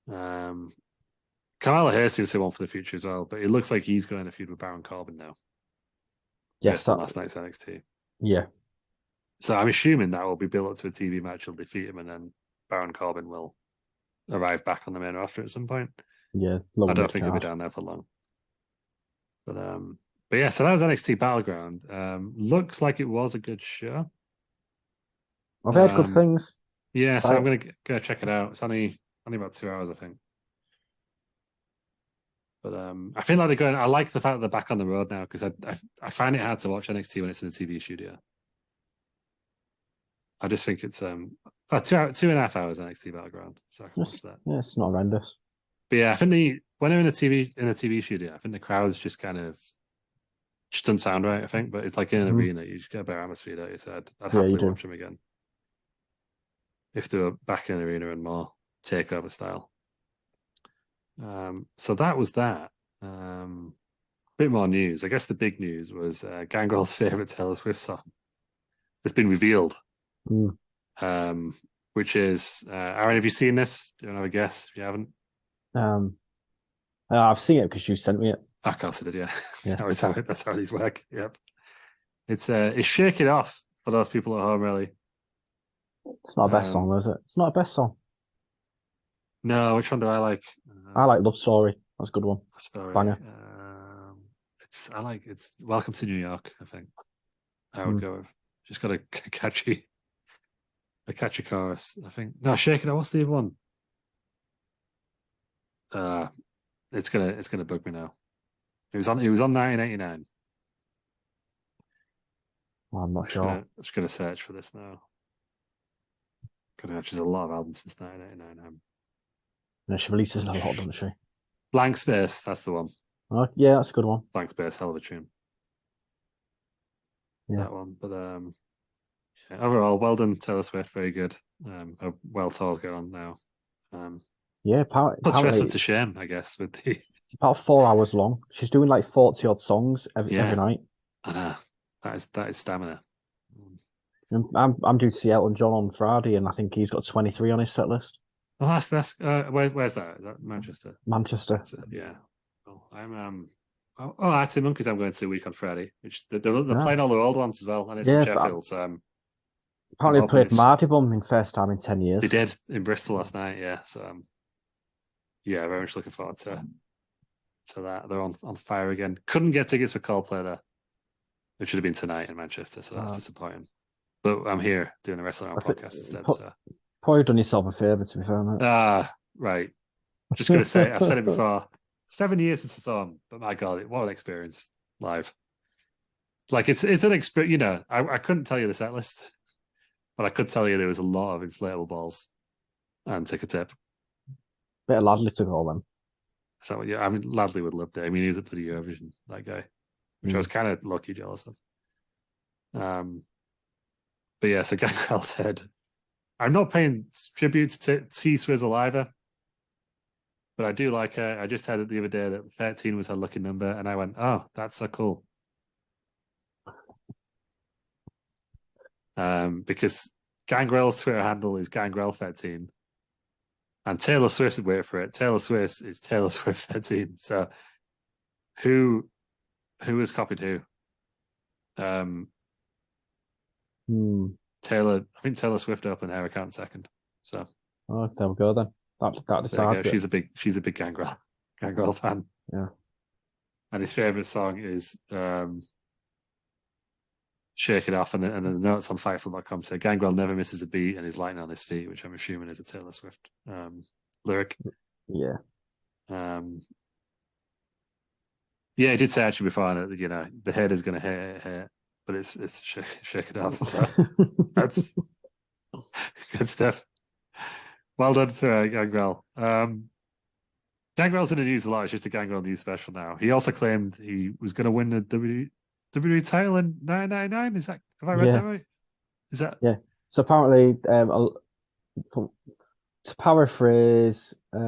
Carmelo Hayes seems to be one for the future as well, but it looks like he's going to feud with Baron Corbin now. Yes, last night's NXT. Yeah. So I'm assuming that will be built up to a TV match. He'll defeat him, and then Baron Corbin will arrive back on the main roster at some point. Yeah, I don't think he'll be down there for long. But yeah, so that was NXT Battleground. Looks like it was a good show. I've heard good things. Yeah, so I'm gonna go check it out. It's only about 2 hours, I think. But I feel like they're going. I like the fact that they're back on the road now because I find it hard to watch NXT when it's in a TV studio. I just think it's 2.5 hours NXT Battleground, so I can watch that. Yeah, it's not horrendous. But yeah, I think when they're in a TV studio, I think the crowds just kind of just doesn't sound right. I think, but it's like in an arena, you just get a better atmosphere. That you said, I'd happily watch them again if they were back in an arena and more takeover style. So that was that. Bit more news. I guess the big news was Gangrel's favorite Taylor Swift song. It's been revealed. Which is Aaron, have you seen this? Do you want to have a guess if you haven't? I've seen it because you sent me it. Of course I did, yeah. That's how these work. Yep. It's Shake It Off for those people at home, really. It's not a best song, is it? It's not a best song. No, which one do I like? I like Love Story. That's a good one. Love Story. Banger. It's Welcome to New York, I think. I would go with. Just got a catchy chorus, I think. No, Shake It Off. What's the other one? It's gonna bug me now. It was on 1989. Well, I'm not sure. I'm just gonna search for this now. There's a lot of albums since 1989. No, she releases a lot, doesn't she? Blank Space, that's the one. Oh, yeah, that's a good one. Blank Space, hell of a tune. Yeah. That one, but yeah, overall, well done, Taylor Swift. Very good. Well, tour's going on now. Yeah, puts wrestling to shame, I guess. With the it's about 4 hours long. She's doing like 40 odd songs every night. I know that is stamina. I'm due to see Elton John on Friday, and I think he's got 23 on his set list. Oh, that's where's that? Is that Manchester? Manchester. Yeah. Well, I'm Arctic Monkeys. I'm going to a week on Friday, which they're playing all the old ones as well, and it's in Sheffield. So apparently played Mardibum in first time in 10 years. They did in Bristol last night. Yeah. So yeah, very much looking forward to that. They're on fire again. Couldn't get tickets for Coldplay though. It should have been tonight in Manchester, so that's disappointing. But I'm here doing the Wrestling Hour podcast instead. So probably done yourself a favour, to be fair, mate. Right. Just gonna say, I've said it before. 7 years since I saw him, but my God, what an experience live! Like it's an experience. You know, I couldn't tell you the set list, but I could tell you there was a lot of inflatable balls and ticker tape. Bit of Ladley to go then. So yeah, I mean, Ladley would love that. I mean, he was at the Eurovision, that guy, which I was kind of lucky jealous of. But yeah, so Gangrel said, "I'm not paying tribute to T Swizzle either, but I do like her. I just heard it the other day that 13 was her lucky number, and I went, oh, that's so cool." Because Gangrel's Twitter handle is Gangrel13. And Taylor Swift, wait for it, Taylor Swift is Taylor Swift 13. So who has copied who? Taylor, I think Taylor Swift opened her account second. So there we go then. That decides it. She's a big Gangrel fan. Yeah. And his favourite song is Shake It Off, and the notes on Fightful.com say Gangrel never misses a beat and is lighting on his feet, which I'm assuming is a Taylor Swift lyric. Yeah. Yeah, he did say actually before that, you know, the head is going to hate, but it's shake It Off. So that's good stuff. Well done for Gangrel. Gangrel's in the news a lot. It's just a Gangrel news special now. He also claimed he was going to win the WWE title in 1999. Is that, have I read that right? Is that? Yeah. So apparently, to paraphrase, he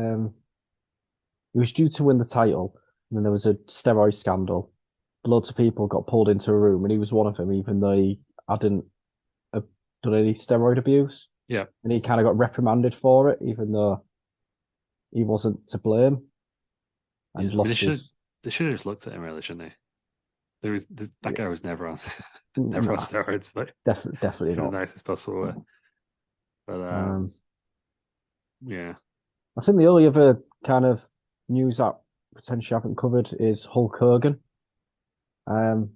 was due to win the title, and then there was a steroid scandal. Loads of people got pulled into a room, and he was one of them, even though he hadn't done any steroid abuse. Yeah. And he kind of got reprimanded for it, even though he wasn't to blame. And lost they should have just looked at him, really, shouldn't they? That guy was never on steroids. Like, definitely not. The nicest possible way. But yeah. I think the only other kind of news that potentially haven't covered is Hulk Hogan. Have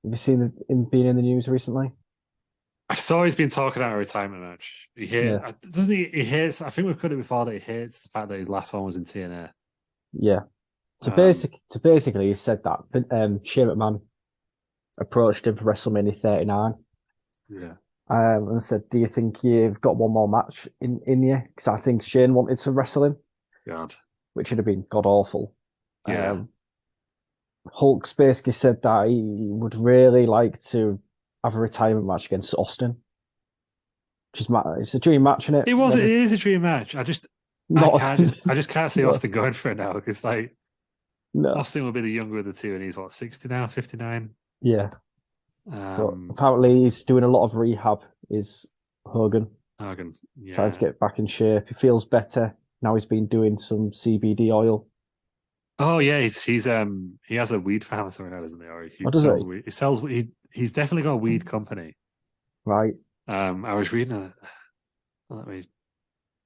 you seen him being in the news recently? I saw he's been talking about a retirement match. Doesn't he? He hates. I think we've cut it before that he hates the fact that his last one was in TNA. Yeah. So basically, he said that Shane McMahon approached him for WrestleMania 39. Yeah. And said, "Do you think you've got one more match in you?" Because I think Shane wanted to wrestle him. God. which would have been god awful. Yeah. Hulk's basically said that he would really like to have a retirement match against Austin, which is it's a dream match, isn't it? It is a dream match. I just can't see Austin going for it now because like Austin will be the younger of the two, and he's what, 60 now, 59. Yeah. But apparently he's doing a lot of rehab. Is Hogan? Yeah. Trying to get back in shape. He feels better now. He's been doing some CBD oil. Oh yeah, he has a weed farm somewhere now, doesn't he? Or he sells weed. He sells. He's definitely got a weed company. Right. I was reading it. Let me,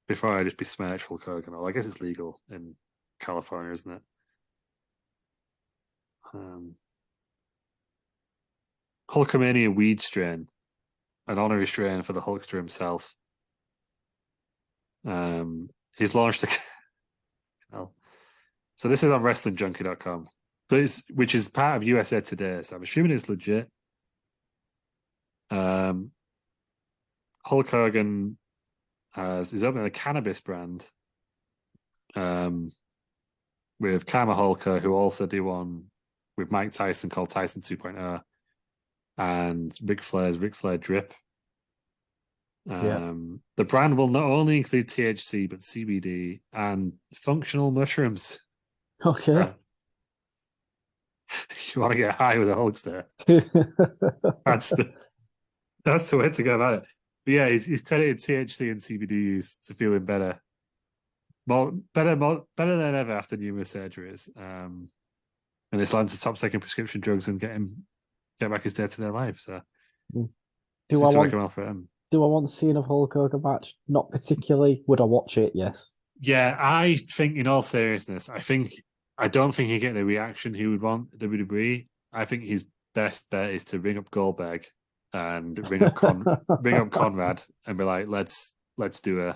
before I just besmirch Hulk Hogan. I guess it's legal in California, isn't it? Hulkamania weed strain, an honorary strain for the Hulkster himself. He's launched a. So this is on WrestlingJunkie.com, which is part of USA Today. So I'm assuming it's legit. Hulk Hogan is opening a cannabis brand with Karma Hulker, who also do one with Mike Tyson called Tyson 2.0, and Ric Flair's Ric Flair Drip. The brand will not only include THC, but CBD and functional mushrooms. Okay. So, you want to get high with a Hulkster? That's the way to go about it. But yeah, he's credited THC and CBD use to feeling better, better than ever after numerous surgeries. And it's allowed him to stop taking prescription drugs and get back his day-to-day life. So, do I want to see another Hulk Hogan match? Not particularly. Would I watch it? Yes. Yeah, I think in all seriousness, I don't think he'd get the reaction he would want at WWE. I think his best bet is to ring up Goldberg and ring up Conrad and be like, let's do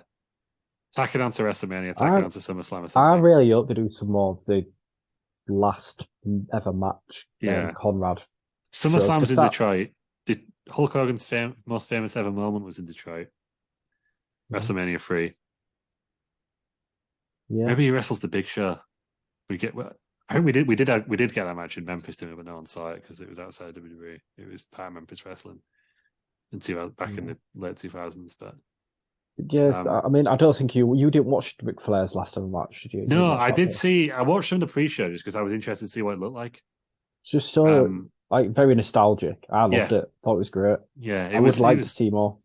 tack it onto WrestleMania, tack it onto SummerSlam or something. I really hope to do some more of the last ever match. Yeah, Conrad. SummerSlam's in Detroit. Hulk Hogan's most famous ever moment was in Detroit. WrestleMania 3. Yeah. Maybe he wrestles the Big Show. I think we did get that match in Memphis, didn't we? But no one saw it because it was outside WWE. It was part of Memphis Wrestling back in the late 2000s. But yeah, I mean, I don't think you didn't watch Ric Flair's last ever match, did you? No, I did see. I watched some of the pre-show just because I was interested to see what it looked like. It's just so very nostalgic. I loved it. Thought it was great. Yeah, I would like to see more.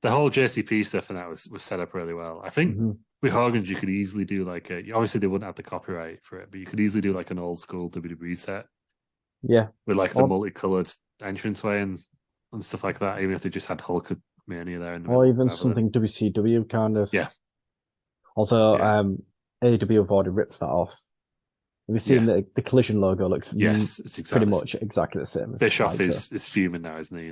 The whole JCP stuff and that was set up really well. I think with Hogan's you could easily do obviously they wouldn't have the copyright for it, but you could easily do like an old school WWE set. Yeah. With like the multicolored entranceway and stuff like that, even if they just had Hulkamania there. Or even something WCW kind of. Yeah. Although AEW have already ripped that off. Have you seen the Collision logo looks it's pretty much exactly the same. Bischoff is fuming now, isn't he?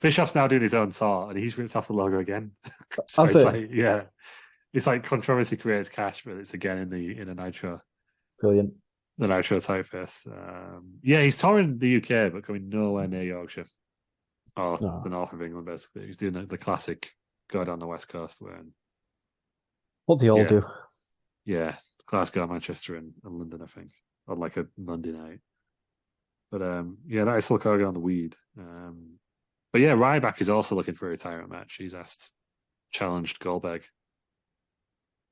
Bischoff's now doing his own tour and he's ripped off the logo again. So it's like controversy creates cash, but it's again in a Nitro. Brilliant. The Nitro typeface. He's touring the UK, but going nowhere near Yorkshire or the north of England. Basically, he's doing the classic go down the west coast. What they all do. Yeah, Glasgow, Manchester, and London, I think, on like a Monday night. But that is Hulk Hogan on the weed. But yeah, Ryback is also looking for a retirement match. He's challenged Goldberg.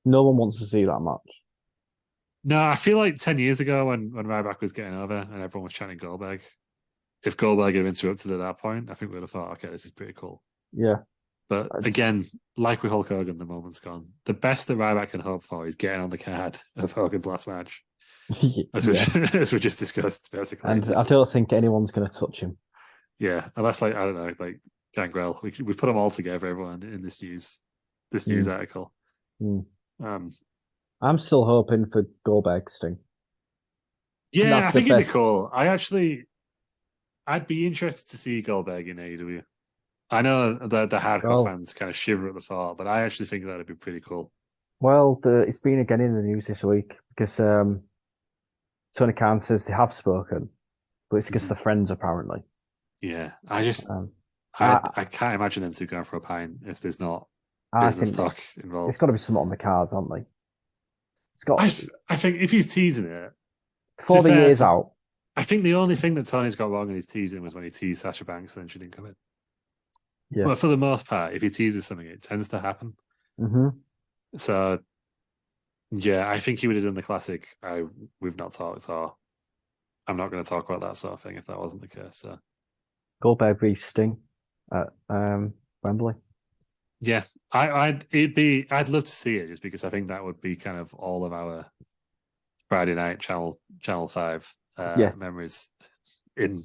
No one wants to see that match. No, I feel like 10 years ago when Ryback was getting over and everyone was chanting Goldberg, if Goldberg had interrupted at that point, I think we would have thought, okay, this is pretty cool. Yeah. But again, like with Hulk Hogan, the moment's gone. The best that Ryback can hope for is getting on the card of Hogan's last match. As we just discussed, basically. And I don't think anyone's going to touch him. Yeah, unless I don't know, like Gangrel. We put them all together, everyone, in this news article. I'm still hoping for Goldberg Sting. Yeah, I think it'd be cool. I'd be interested to see Goldberg in AEW. I know that the hardcore fans kind of shiver at the thought, but I actually think that'd be pretty cool. Well, it's been again in the news this week because Tony Khan says they have spoken, but it's because they're friends apparently. Yeah, I can't imagine them two going for a pint if there's not business talk involved. It's got to be something on the cards, aren't they? It's got. I think if he's teasing it before the year's out. I think the only thing that Tony's got wrong in his teasing was when he teased Sasha Banks and then she didn't come in. Yeah. But for the most part, if he teases something, it tends to happen. Mm-hmm. So, yeah, I think he would have done the classic, we've not talked, or I'm not going to talk about that sort of thing if that wasn't the case. So. Goldberg v Sting at Wembley. Yeah, I'd love to see it just because I think that would be kind of all of our Friday night Channel 5 memories in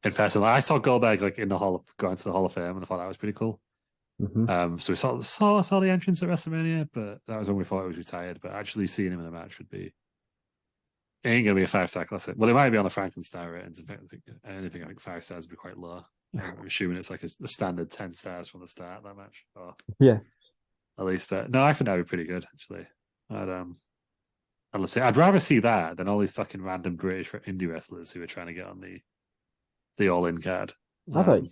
person. I saw Goldberg like in the going to the Hall of Fame, and I thought that was pretty cool. Mm-hmm. So we saw the entrance at WrestleMania, but that was when we thought he was retired. But actually seeing him in a match would be, it ain't gonna be a 5-star classic. Well, it might be on a Frankenstein ratings. Anything I think 5 stars would be quite low. I'm assuming it's like a standard 10 stars from the start that match. Or yeah, at least. But no, I think that'd be pretty good actually. I'd love to see. I'd rather see that than all these fucking random British indie wrestlers who are trying to get on the all-in card. I think.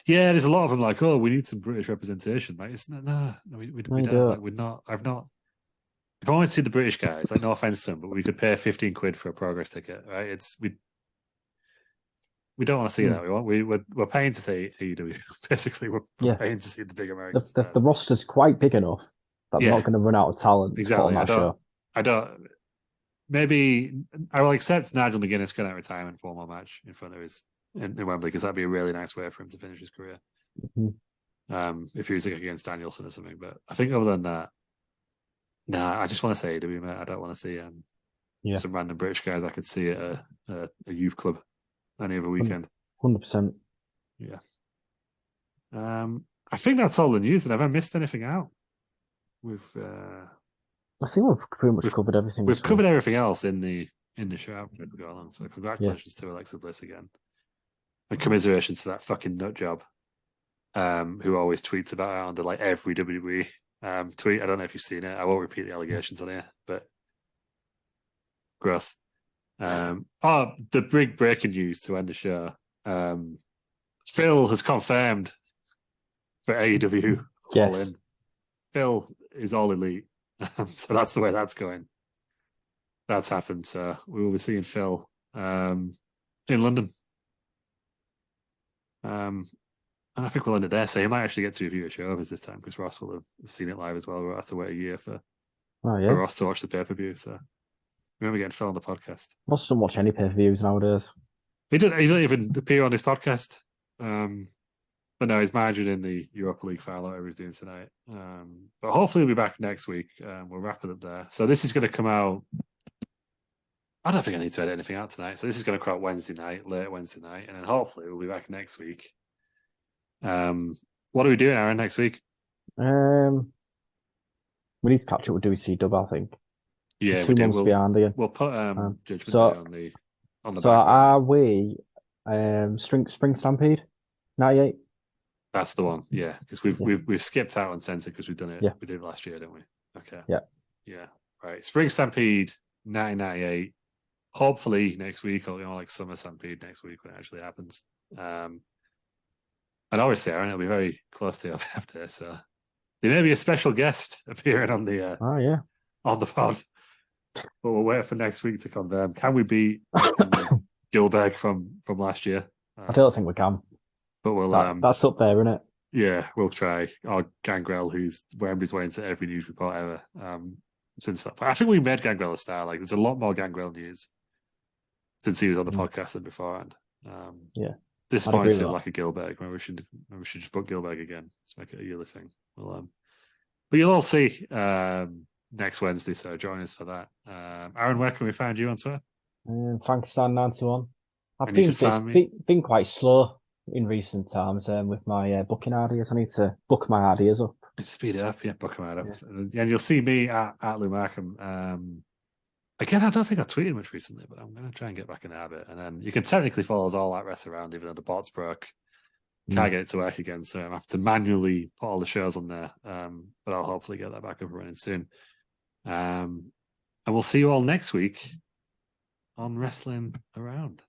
Yeah, there's a lot of them like, oh, we need some British representation. Like, it's no, we don't. Like, we're not. I've not. If I want to see the British guys, like, no offense to them, but we could pay 15 quid for a progress ticket, right? We don't want to see that. We're paying to see AEW. Basically, we're paying to see the big American the roster's quite big enough that they're not going to run out of talent. Exactly. Show. I don't. Maybe I will accept Nigel McGuinness going out retirement for one more match in front of his in Wembley because that'd be a really nice way for him to finish his career. Mm-hmm. If he was like against Danielson or something, but I think other than that, I just want to say AEW, mate. I don't want to see some random British guys I could see at a youth club any other weekend. 100%. Yeah. I think that's all the news. Have I missed anything out? I think we've pretty much covered everything. We've covered everything else in the show. Go along. So congratulations to Alexa Bliss again, and commiserations to that fucking nut job, who always tweets about it under like every WWE tweet. I don't know if you've seen it. I won't repeat the allegations on here, but gross. The big breaking news to end the show. Phil has confirmed for AEW. Yes. All in. Phil is all elite. So that's the way that's going. That's happened. So we will be seeing Phil in London. And I think we'll end it there. So he might actually get to review a show of us this time because Ross will have seen it live as well. We'll have to wait a year for Ross to watch the pay-per-view. So remember getting Phil on the podcast. Ross doesn't watch any pay-per-views nowadays. He doesn't even appear on his podcast. But no, he's managing in the Europa League final, whatever he's doing tonight. But hopefully we'll be back next week. We'll wrap it up there. So this is going to come out. I don't think I need to edit anything out tonight. So this is going to come out Wednesday night, late Wednesday night. And then hopefully we'll be back next week. What are we doing, Aaron, next week? We need to catch up with WCW, I think. Yeah, 2 months behind again. We'll put Judgment Day on the So back. are we Spring Stampede 98? That's the one, yeah. Because we've skipped out on Center because we've done it. Yeah. We did it last year, didn't we? Okay. Yeah. Right. Spring Stampede 1998. Hopefully next week, or like Summer Stampede next week when it actually happens. And obviously, Aaron, it'll be very close to your birthday, so there may be a special guest appearing on the on the pod. But we'll wait for next week to confirm. Can we beat Gilbert from last year? I don't think we can. But we'll that's up there, isn't it? Yeah, we'll try. Or Gangrel, who's wormed his way into every news report ever since that. But I think we made Gangrel a star. Like, there's a lot more Gangrel news since he was on the podcast than beforehand. Disappointed to like a Gilbert. Maybe we should just book Gilbert again. Let's make it a yearly thing. Well, but you'll all see next Wednesday, so join us for that. Aaron, where can we find you on Twitter? Frankenstein91. I've been quite slow in recent times with my booking ideas. I need to book my ideas up. Speed it up, book them out. Yeah. And you'll see me at Lou Markham. Again, I don't think I've tweeted much recently, but I'm going to try and get back in the habit. And then you can technically follow us all at Rest Around, even though the bot's broke. Can't get it to work again, so I have to manually put all the shows on there. But I'll hopefully get that back up and running soon. And we'll see you all next week on Wrestling Around.